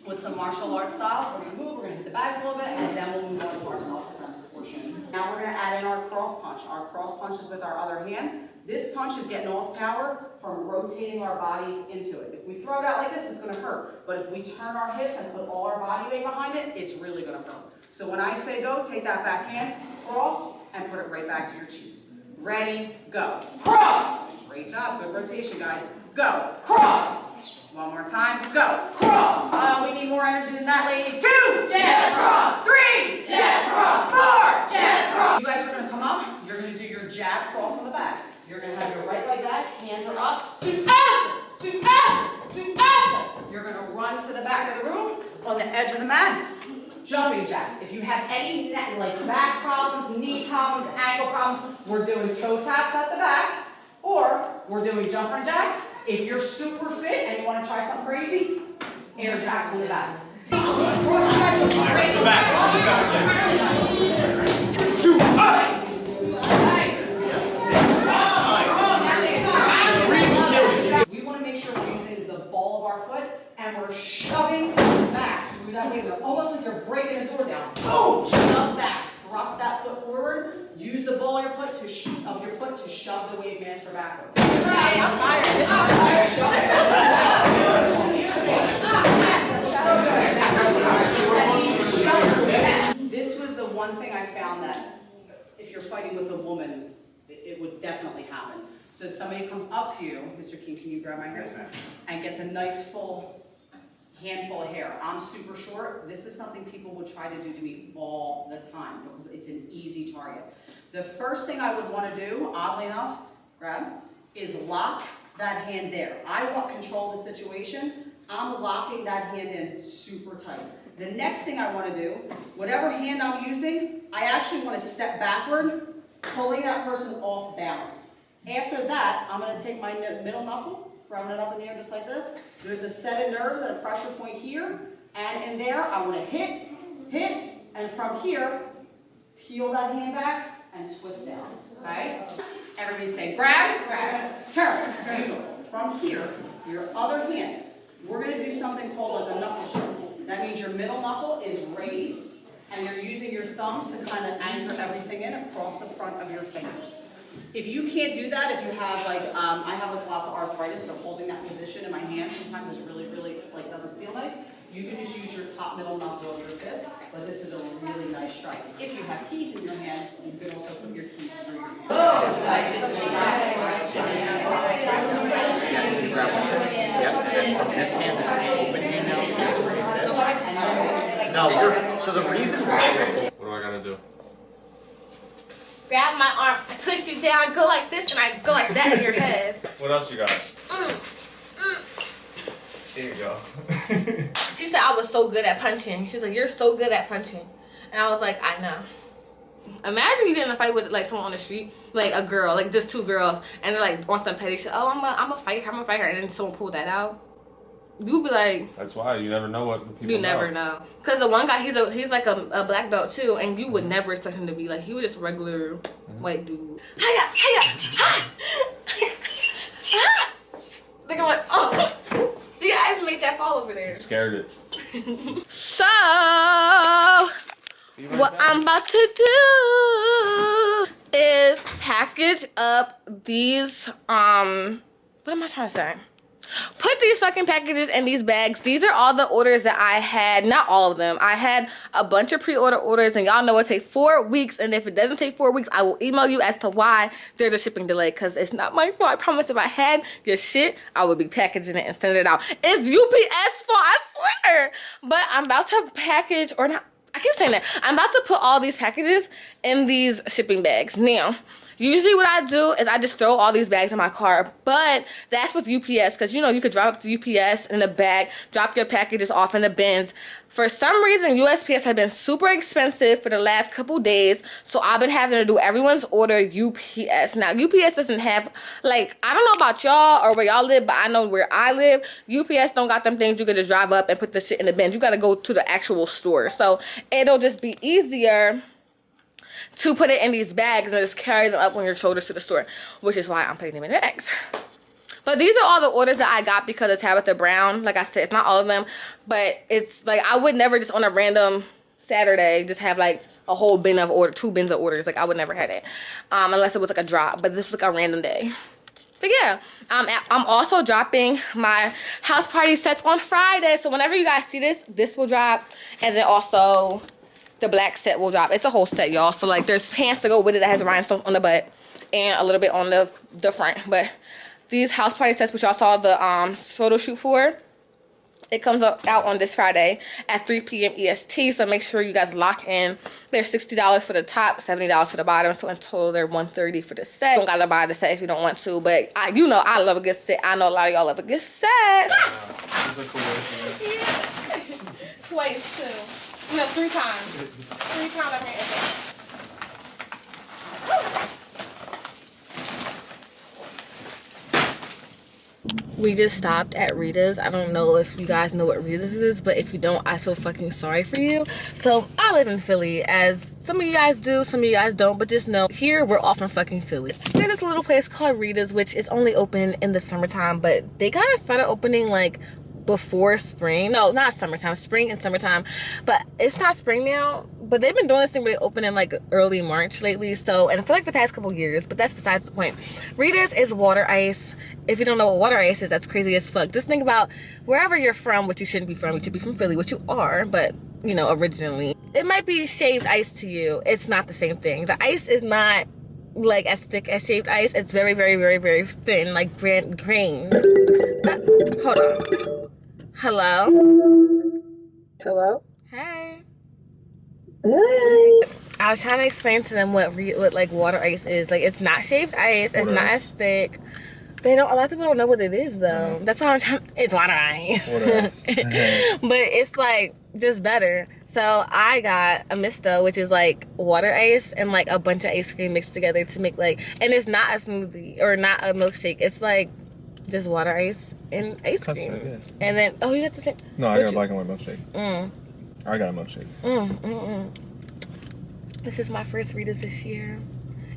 with some martial arts styles. We're going to move, we're going to hit the bags a little bit, and then we'll move on to our self-defense portion. Now we're going to add in our cross punch. Our cross punch is with our other hand. This punch is getting all its power from rotating our bodies into it. If we throw it out like this, it's going to hurt. But if we turn our hips and put all our body weight behind it, it's really going to hurt. So when I say go, take that back hand, cross, and put it right back to your cheeks. Ready, go. Cross! Great job. Good rotation, guys. Go. Cross! One more time. Go. Cross! Oh, we need more energy than that, ladies. 2, jab, cross. 3, jab, cross. 4, jab, cross. You guys are going to come up. You're going to do your jab, cross on the back. You're going to have your right leg back, hands are up. Sukhasana, Sukhasana, Sukhasana. You're going to run to the back of the room on the edge of the mat. Jumping jacks. If you have any like back problems, knee problems, ankle problems, we're doing toe taps at the back, or we're doing jumper jacks. If you're super fit and you want to try something crazy, air jacks on the back. We want to make sure we're using the ball of our foot and we're shoving back through that wave, almost like you're breaking the door down. Oh, shove back, thrust that foot forward, use the ball goal of your foot to shove the wave master backwards. This was the one thing I found that if you're fighting with a woman, it would definitely happen. So somebody comes up to you, Mr. King, can you grab my hair? And gets a nice full handful of hair. I'm super short. This is something people would try to do to me all the time because it's an easy target. The first thing I would want to do, oddly enough, grab, is lock that hand there. I want control of the situation. I'm locking that hand in super tight. The next thing I want to do, whatever hand I'm using, I actually want to step backward, pulling that person off balance. After that, I'm going to take my middle knuckle, throwing it up in the air just like this. There's a set of nerves and a pressure point here, and in there, I want to hit, and from here, peel that hand back and twist down, okay? Everybody say grab, turn, beautiful. From here, your other hand, we're going to do something called like a knuckle shake. That means your middle knuckle is raised, and you're using your thumb to kind of anchor everything in across the front of your fingers. If you can't do that, if you have like, I have like lots of arthritis, so holding that position in my hand sometimes is really, like doesn't feel nice. You can just use your top middle knuckle of your fist, but this is a really nice strike. If you have keys in your hand, you can also put your keys through your hand. Like this is This hand open hand now. No, so the reason why. What do I gotta do? Grab my arm, twist you down, go like this, and I go like that in your head. What else you got? There you go. She said I was so good at punching. She's like, you're so good at punching. And I was like, I know. Imagine you get in a fight with like someone on the street, like a girl, like just two girls, and they're like on some petty shit. Oh, I'm a fight her, and then someone pulled that out. You'd be like, That's why you never know what people you never know. Cause the one guy, he's like a black belt too, and you would never expect him to be like, he was just a regular white dude. Hiya, hi. Think I'm like, oh. See, I even made that fall over there. Scared it. So, what I'm about to do is package up these, what am I trying to say? Put these fucking packages in these bags. These are all the orders that I had. Not all of them. I had a bunch of pre-order orders, and y'all know it takes 4 weeks. And if it doesn't take 4 weeks, I will email you as to why there's a shipping delay. Because it's not my fault. I promise if I had your shit, I would be packaging it and sending it out. It's UPS fault, I swear. But I'm about to package, or not. I keep saying that. I'm about to put all these packages in these shipping bags. Now, usually what I do is I just throw all these bags in my car, but that's with UPS because, you know, you could drop up the UPS in a bag, drop your packages off in the bins. For some reason, USPS have been super expensive for the last couple days, so I've been having to do everyone's order UPS. Now, UPS doesn't have, like, I don't know about y'all or where y'all live, but I know where I live, UPS don't got them things you can just drive up and put the shit in the bins. You got to go to the actual store, so it'll just be easier to put it in these bags and just carry them up on your shoulders to the store, which is why I'm putting them in the bags. But these are all the orders that I got because of Tabitha Brown. Like I said, it's not all of them, but it's like I would never just on a random Saturday just have like a whole bin of order, 2 bins of orders. Like I would never have it unless it was like a drop, but this was like a random day. But yeah, I'm also dropping my house party sets on Friday. So whenever you guys see this, this will drop, and then also the black set will drop. It's a whole set, y'all. So like there's pants to go with it that has rhinestones on the butt and a little bit on the front. But these house party sets, which y'all saw the photo shoot for, it comes out on this Friday at 3 p.m. EST. So make sure you guys lock in. They're $60 for the top, $70 for the bottom. So in total, they're $130 for the set. You don't gotta buy the set if you don't want to, but you know I love a good set. I know a lot of y'all love a good set. This is a cool way. Yeah. Twice too. No, 3 times. 3 times I ran it. We just stopped at Rita's. I don't know if you guys know what Rita's is, but if you don't, I feel fucking sorry for you. So I live in Philly, as some of you guys do, some of you guys don't, but just know here we're all from fucking Philly. There's this little place called Rita's, which is only open in the summertime, but they kind of started opening like before spring. No, not summertime, spring and summertime, but it's not spring now. But they've been doing this thing where they open in like early March lately. So, and for like the past couple years, but that's besides the point. Rita's is water ice. If you don't know what water ice is, that's crazy as fuck. Just think about wherever you're from, which you shouldn't be from. You should be from Philly, which you are, but you know, originally. It might be shaved ice to you. It's not the same thing. The ice is not like as thick as shaved ice. It's very, very, very, very thin, like grain. Hold on. Hello? Hello? Hey. Hi. I was trying to explain to them what like water ice is. Like, it's not shaved ice. It's not as thick. They don't. A lot of people don't know what it is though. That's why I'm trying. It's water ice. But it's like just better. So I got a misto, which is like water ice and like a bunch of ice cream mixed together to make like. And it's not a smoothie or not a milkshake. It's like just water ice and ice cream. Right, yeah. And then you got the same. No, I got a black and white milkshake. I got a milkshake. This is my first Rita's this year.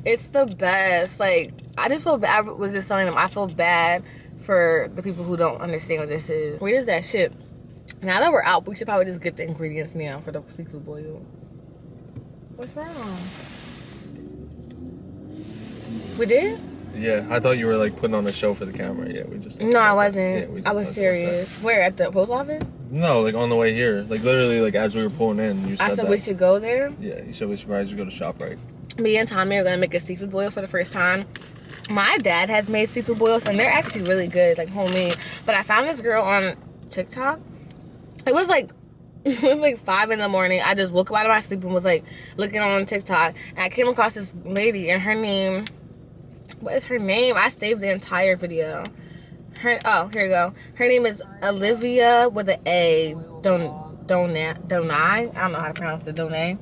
It's the best. Like, I just feel bad. I was just telling them I feel bad for the people who don't understand what this is. Rita's that shit. Now that we're out, we should probably just get the ingredients now for the seafood boil. What's wrong? We did? Yeah, I thought you were like putting on a show for the camera. Yeah, we just. No, I wasn't. Yeah, we just I was serious. Where, at the post office? No, like on the way here. Like literally, like as we were pulling in, you said I said that. we should go there. Yeah, you said we should probably just go to ShopRite. Me and Tommy are gonna make a seafood boil for the first time. My dad has made seafood boils and they're actually really good, like homemade. But I found this girl on TikTok. It was like 5 in the morning. I just woke up out of my sleep and was like looking on TikTok, and I came across this lady, and her name, what is her name? I saved the entire video. Here you go. Her name is Olivia with an A. Donai. I don't know how to pronounce it. Donai.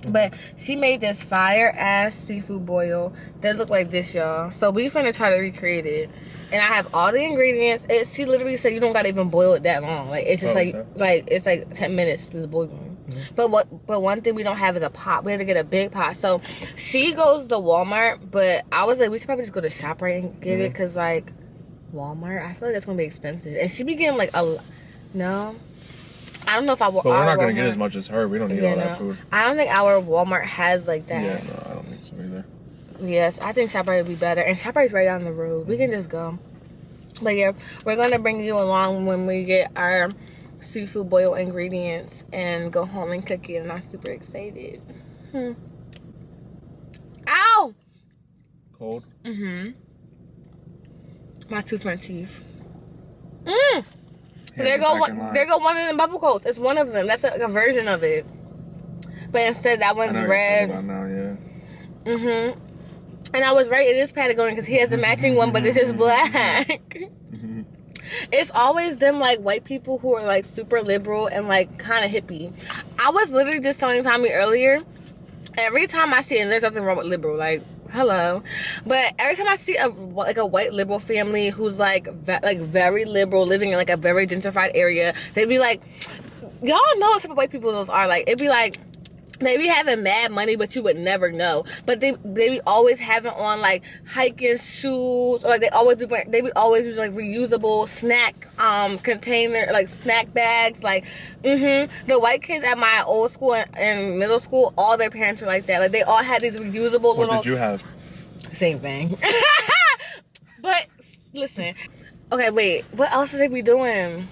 But she made this fire ass seafood boil that looked like this, y'all. So we finna try to recreate it. And I have all the ingredients. She literally said you don't gotta even boil it that long. Like, it's just it's like 10 minutes to boiling. But one thing we don't have is a pot. We had to get a big pot. So she goes to Walmart, but I was like, we should probably just go to ShopRite and get it, cause like Walmart, I feel like that's gonna be expensive. And she be getting like no. I don't know if But we're not gonna get as much as her. We don't need all that food. I don't think our Walmart has like that. Yeah, no, I don't think so either. Yes, I think ShopRite would be better. And ShopRite's right down the road. We can just go. But yeah, we're going to bring you along when we get our seafood boil ingredients and go home and cook it. And I'm super excited. Ow! Cold? My tooth, my teeth. There go one of them bubble coats. It's one of them. That's a version of it. But instead, that one's red. Now, yeah. And I was right. It is Patagonia because he has the matching one, but it's just black. It's always them like white people who are like super liberal and like kind of hippie. I was literally just telling Tommy earlier. Every time I see, and there's nothing wrong with liberal, like hello, but every time I see a white liberal family who's like very liberal, living in like a very gentrified area, they'd be like, y'all know what type of white people those are. Like, it'd be like, they be having mad money, but you would never know. But they be always having on like hiking shoes, or like they be always use like reusable snack container, like snack bags. Like the white kids at my old school and middle school, all their parents were like that. Like, they all had these reusable little. What did you have? Same thing. But listen, okay, wait. What else did they be doing?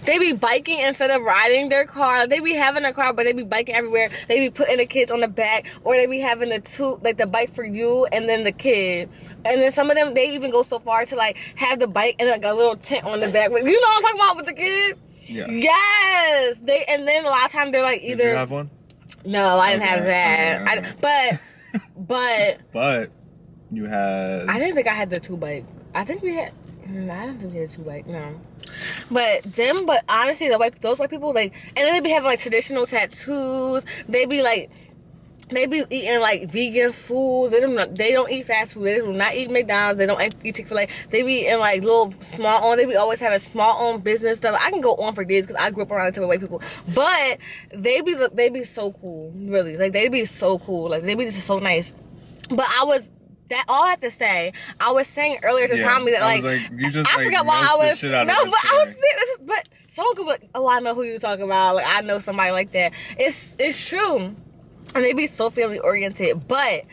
They be biking instead of riding their car. They be having a car, but they be biking everywhere. They be putting the kids on the back, or they be having the bike for you and then the kid. And then some of them, they even go so far to like have the bike and like a little tent on the back. You know what I'm talking about with the kid? Yeah. Yes. And then a lot of times they're like either. Did you have one? No, I didn't have that. Okay. But you had. I didn't think I had the 2-bike. I think we had. I don't think we had a 2-bike. No. But honestly, those white people, like, and then they be having like traditional tattoos. They be eating like vegan food. They don't eat fast food. They do not eat McDonald's. They don't eat Chick-fil-A. They be eating like little small owned. They be always having small owned business stuff. I can go on for days because I grew up around the type of white people. But they be so cool, really. Like, they be so cool. Like, they be just so nice. But all I have to say, I was saying earlier to Tommy that like you just I forgot why I was but but someone could be like, oh, I know who you're talking about. Like, I know somebody like that. It's true. and they be so family oriented. But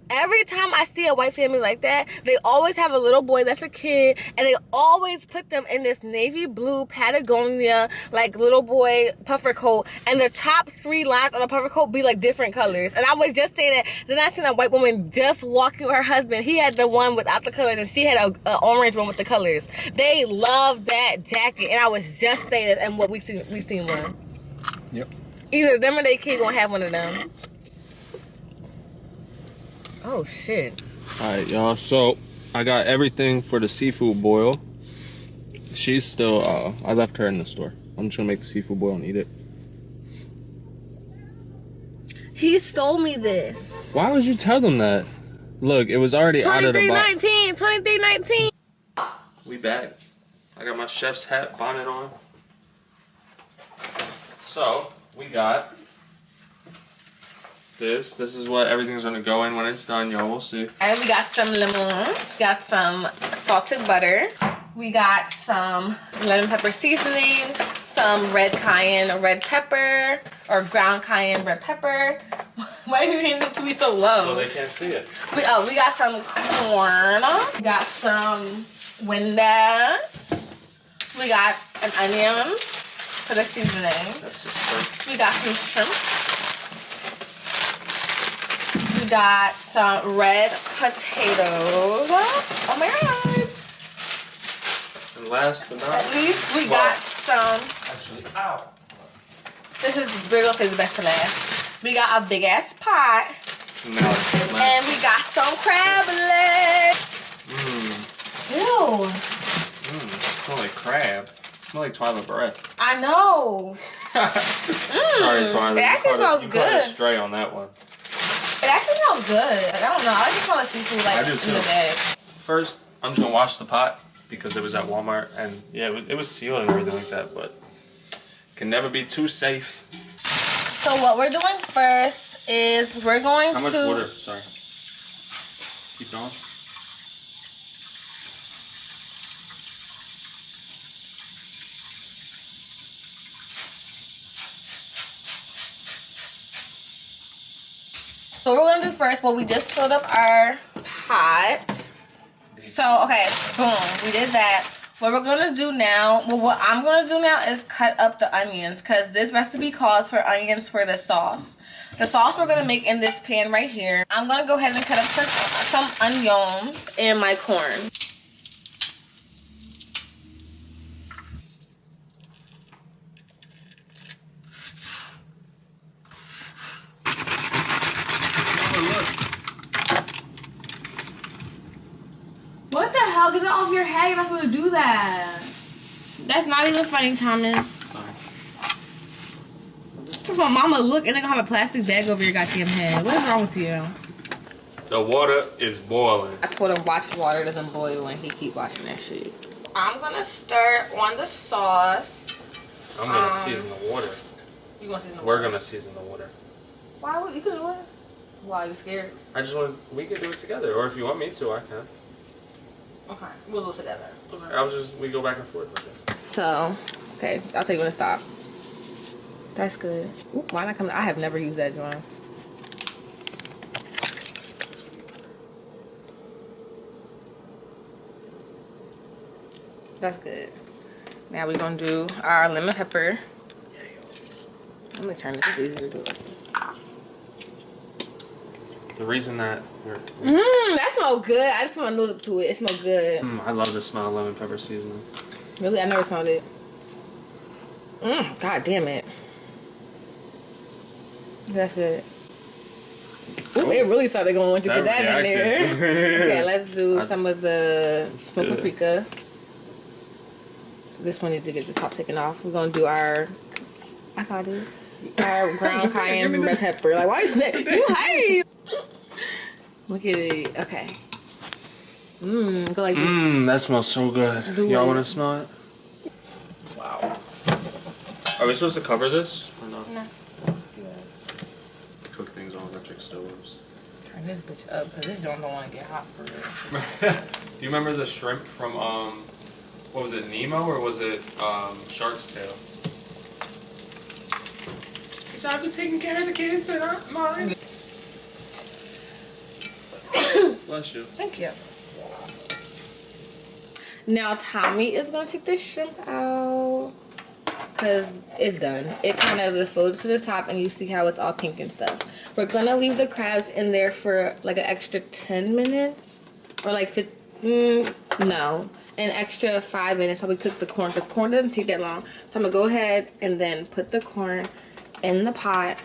every time I see a white family like that, they always have a little boy that's a kid, and they always put them in this navy blue Patagonia, like, little boy puffer coat, and the top 3 lines on the puffer coat be like different colors. And I was just saying that, then I seen a white woman just walking with her husband. He had the one without the colors, and she had a orange one with the colors. They love that jacket, and I was just saying that, and what we seen one. Yep. Either them or they kid gonna have one of them. Oh shit. Alright, y'all. So I got everything for the seafood boil. She's still I left her in the store. I'm just gonna make the seafood boil and eat it. He stole me this. Why would you tell them that? Look, it was already out of the box. 2319. We back. I got my chef's hat, bonnet on. So we got this. This is what everything's gonna go in when it's done, y'all. We'll see. And we got some lemon. We got some salted butter. We got some lemon pepper seasoning. Some red cayenne red pepper. Or ground cayenne red pepper. Why are you hitting it to me so low? So they can't see it. We got some corn. We got some winda. We got an onion for the seasoning. That's the shrimp. We got some shrimp. We got some red potatoes. Oh my god. And last but not least, we got some. Actually, ow. This is, we're gonna say the best for last. We got a big ass pot. Now it's last. And we got some crab legs. Ew. Smell like crab. Smell like twyla breath. I know. Sorry, Twyla. It actually smells You good. caught a stray on that one. It actually smells good. Like, I don't know. I like to smell like seafood like I do in too. the bag. First, I'm just gonna wash the pot because it was at Walmart and yeah, it was sealed and everything like that, but can never be too safe. So what we're doing first is we're going How much to... water? Sorry. Keep going. So what we're gonna do first, well, we just filled up our pot. So, okay, boom, we did that. What we're gonna do now, well, what I'm gonna do now is cut up the onions, because this recipe calls for onions for the sauce. The sauce we're gonna make in this pan right here. I'm gonna go ahead and cut up some onions and my corn. What the hell? Get it off your head. You're not supposed to do that. That's not even funny, Thomas. So my mama look and they're gonna have a plastic bag over your goddamn head. What is wrong with you? The water is boiling. I told him watch water doesn't boil and he keep watching that shit. I'm gonna stir on the sauce. I'm gonna season the water. You gonna season the water? We're gonna season the water. Why would you can do it? Why, you scared? I just want, we can do it together, or if you want me to, I can. Okay, we'll do it together. We go back and forth with it. So, okay, I'll tell you when to stop. That's good. Ooh, why not come? I have never used that joint. That's good. Now we're gonna do our lemon pepper. Let me turn this. It's easier to do like this. The reason that That smells good. I just put my nose up to it. It smells good. I love the smell of lemon pepper seasoning. Really? I never smelled it. God damn it. That's good. Ooh, it really started going once you put that in there. Okay, let's do some of the smoked paprika. This one needs to get the top taken off. We're gonna do our, I got it, our ground cayenne red pepper. Like, why you snap? You hate. Look at it. Okay. Go like this. That smells so good. Y'all want to smell it? Wow. Are we supposed to cover this or no? No. Cook things on electric stoves. Turn this bitch up because this joint don't want to get hot for real. Do you remember the shrimp from what was it, Nemo, or was it Shark's Tale? kids. I've been taking care of the kids and not mine. Bless you. Thank you. Now Tommy is gonna take this shrimp out because it's done. It kind of folds to the top and you see how it's all pink and stuff. We're gonna leave the crabs in there for like an extra 10 minutes or like no, an extra 5 minutes while we cook the corn because corn doesn't take that long. So I'm gonna go ahead and then put the corn in the pot.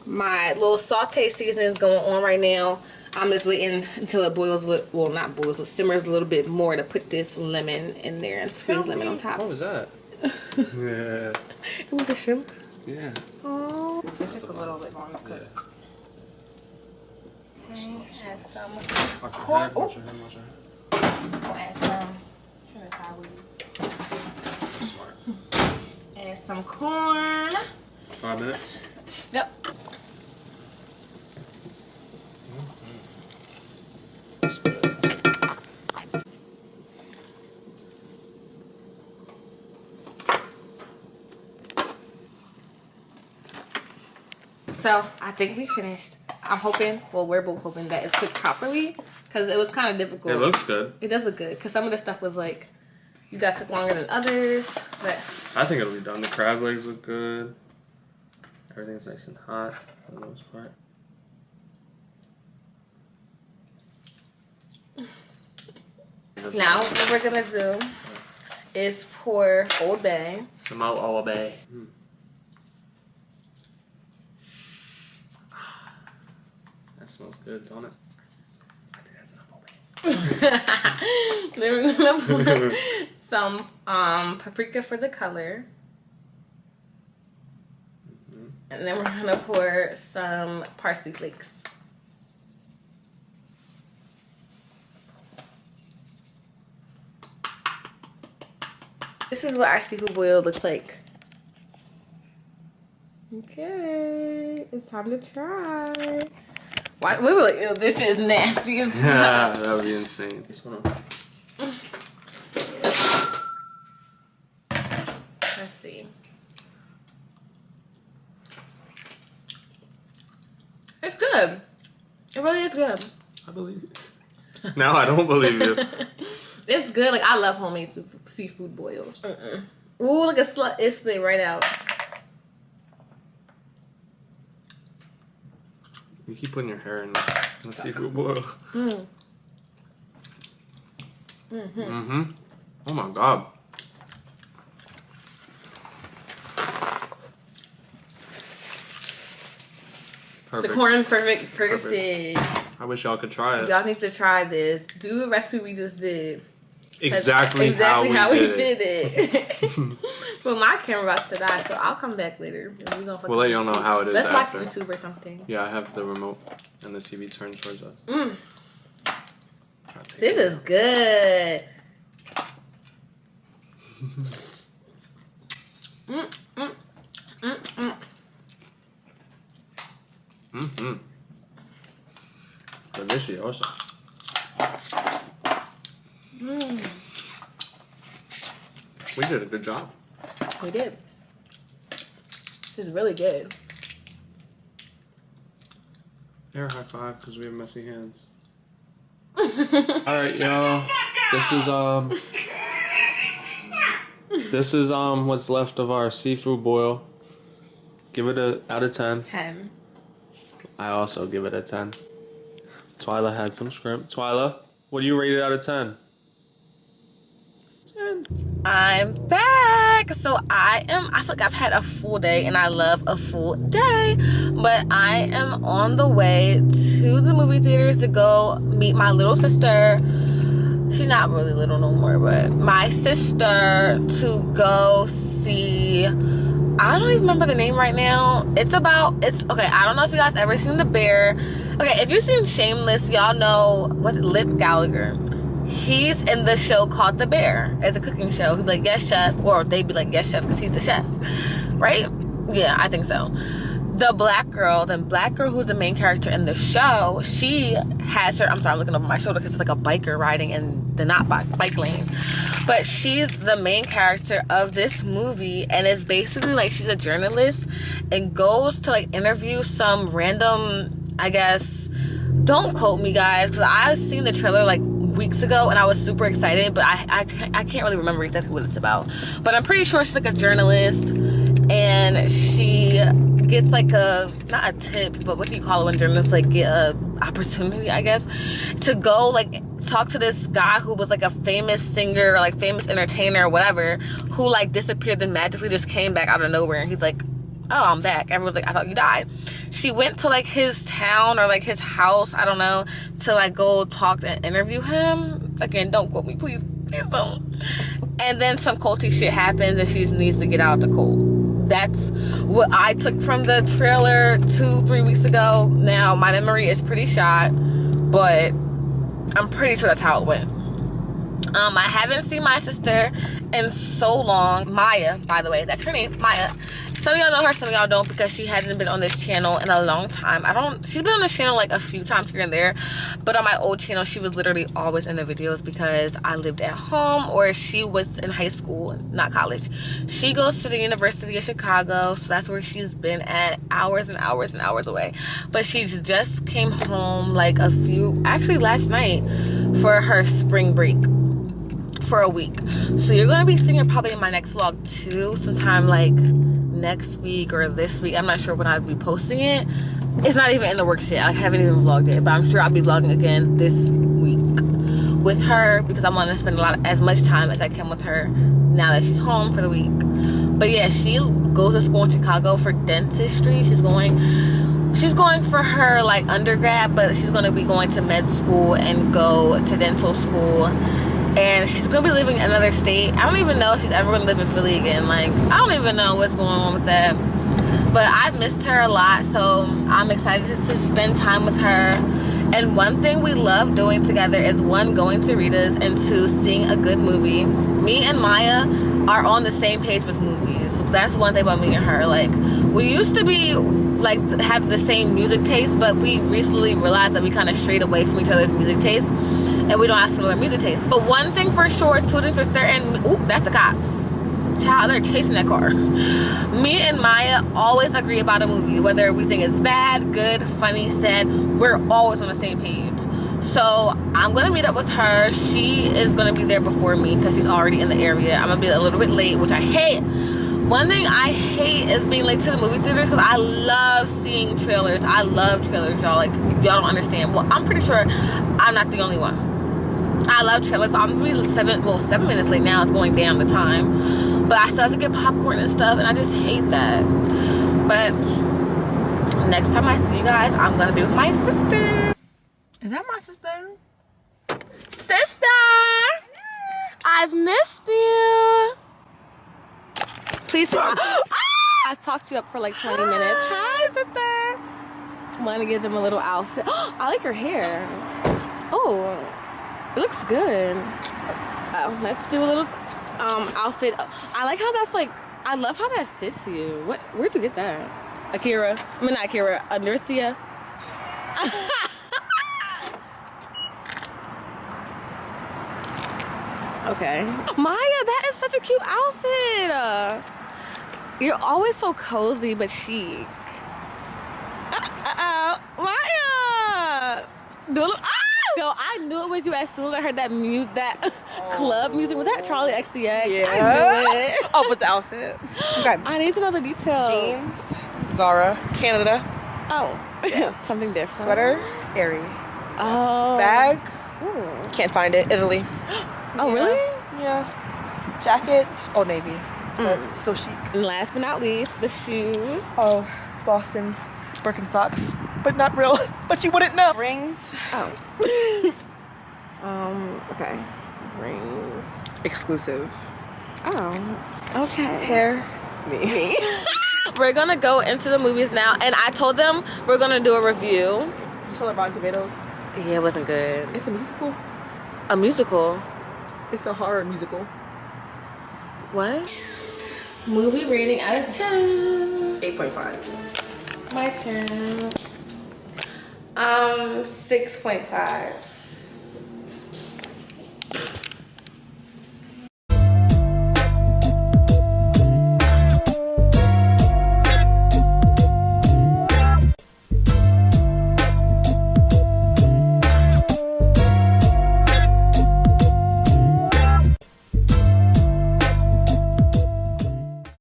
My little saute season is going on right now. I'm just waiting until it boils, well not boils, but simmers a little bit more to put this lemon in there and squeeze lemon on top. What was that? Yeah. It was a shrimp. Yeah. Oh. It took a little bit long to cook. Okay, add some corn. Oh. We'll add some. Turn it sideways. Smart. Add some corn. 5 minutes? Yep. So I think we finished. I'm hoping, well, we're both hoping that it's cooked properly because it was kind of difficult. It looks good. It does look good because some of the stuff was like, you got to cook longer than others. But I think it'll be done. The crab legs look good. Everything's nice and hot for the most part. now what we're going to do is pour Old Bay. Some Old Bay. That smells good, don't it? I think that's enough Old Bay. Then we're going to pour some paprika for the color. And then we're going to pour some parsley flakes. This is what our seafood boil looks like. Okay, it's time to try. Why, we were like, ew, this shit is nasty as fuck. Yeah, that would be insane. This one. Let's see. It's good. It really is good. I believe you. No, I don't believe you. It's good. Like, I love homemade seafood boils. Ooh, look, it slid right out. You keep putting your hair in the seafood boil. Oh my god. Perfect. The corn, perfect. I wish y'all could try it. Y'all need to try this. Do the recipe we just did. Exactly how we did it. But my camera about to die, so I'll come back later. We'll let y'all know how it is. Let's after. watch YouTube or something. Yeah, I have the remote and the TV turned towards us. This is good. Delicioso. We did a good job. We did. This is really good. Air high five because we have messy hands. Alright, y'all. This is what's left of our seafood boil. Give it a out of 10. 10. I also give it a 10. Twyla had some shrimp. Twyla, what do you rate it out of 10? 10. I'm back. So I feel like I've had a full day and I love a full day. But I am on the way to the movie theaters to go meet my little sister. She's not really little no more, but my sister, to go see, I don't even remember the name right now. It's okay, I don't know if you guys ever seen The Bear. Okay, if you've seen Shameless, y'all know, Lip Gallagher. He's in the show called The Bear. It's a cooking show. He'd be like, yes, chef. Or they'd be like, yes, chef, because he's the chef. Right? Yeah, I think so. the black girl who's the main character in the show, she has her, I'm sorry, I'm looking over my shoulder because it's like a biker riding in the not bike lane, but she's the main character of this movie, and it's basically like she's a journalist and goes to like interview some random, I guess, don't quote me guys, because I've seen the trailer like weeks ago and I was super excited, but I can't really remember exactly what it's about, but I'm pretty sure she's like a journalist, and she gets like not a tip, but what do you call it when journalists like get a opportunity, I guess, to go like talk to this guy who was like a famous singer or like famous entertainer or whatever, who like disappeared and magically just came back out of nowhere, and he's like, oh, I'm back. Everyone's like, I thought you died. She went to like his town or like his house, I don't know, to like go talk and interview him. Again, don't quote me, please don't. And then some culty shit happens and she just needs to get out of the cult. That's what I took from the trailer 2-3 weeks ago. Now my memory is pretty shot, but I'm pretty sure that's how it went. I haven't seen my sister in so long. Maya, by the way, that's her name, Maya. Some of y'all know her, some of y'all don't, because she hasn't been on this channel in a long time. She's been on this channel like a few times here and there, but on my old channel, she was literally always in the videos because I lived at home, or she was in high school, not college. She goes to the University of Chicago, so that's where she's been at, hours and hours and hours away. But she just came home like actually last night for her spring break for a week. So you're gonna be seeing her probably in my next vlog too, sometime like next week or this week. I'm not sure when I'll be posting it. It's not even in the works yet. I haven't even vlogged it, but I'm sure I'll be vlogging again this week with her because I want to spend as much time as I can with her now that she's home for the week. But yeah, she goes to school in Chicago for dentistry. She's going for her like undergrad, but she's going to be going to med school and go to dental school. And she's gonna be living in another state. I don't even know if she's ever gonna live in Philly again. Like, I don't even know what's going on with that. But I've missed her a lot, so I'm excited just to spend time with her. And one thing we love doing together is, one, going to Rita's, and two, seeing a good movie. Me and Maya are on the same page with movies. That's one thing about me and her. Like, we used to be like have the same music taste, but we recently realized that we kind of strayed away from each other's music taste, and we don't have similar music tastes. But one thing for sure, two things for certain, oop, that's the cops. Child, they're chasing that car. Me and Maya always agree about a movie, whether we think it's bad, good, funny, sad, we're always on the same page. So I'm gonna meet up with her. She is gonna be there before me because she's already in the area. I'm gonna be a little bit late, which I hate. One thing I hate is being late to the movie theaters because I love seeing trailers. I love trailers, y'all. Like, y'all don't understand. Well, I'm pretty sure I'm not the only one. I love trailers, but I'm gonna be 7 minutes late now. It's going down the time. But I still have to get popcorn and stuff, and I just hate that. But next time I see you guys, I'm gonna be with my sister. Is that my sister? Sister! I've missed you. Please. I talked you up for like 20 minutes. Hi, sister. Want to give them a little outfit. I like her hair. Oh, it looks good. Oh, let's do a little outfit. I like how that's like, I love how that fits you. Where'd you get that? Akira. I mean, not Akira. Nursia. Okay. Maya, that is such a cute outfit. You're always so cozy but chic. Maya! Yo, I knew it was you as soon as I heard that club music. Was that Charlie XCX? Yeah. I knew it. Oh, with the outfit. Okay. I need to know the details. Jeans, Zara, Canada. Oh, yeah. Something different. Sweater, Aerie. Oh. Bag, Ooh. can't find it, Italy. Oh, Yeah. really? Yeah. Jacket, Old Navy, but still chic. And last but not least, the shoes. Oh, Boston's Birkenstocks, but not real. But you wouldn't know. Rings. Oh. Okay. Rings. Exclusive. Oh. Okay. Hair. Me. We're gonna go into the movies now, and I told them we're gonna do a review. You saw Rotten Tomatoes? Yeah, it wasn't good. It's a musical. A musical? It's a horror musical. What? Movie rating out of 10. 8.5. My turn. 6.5.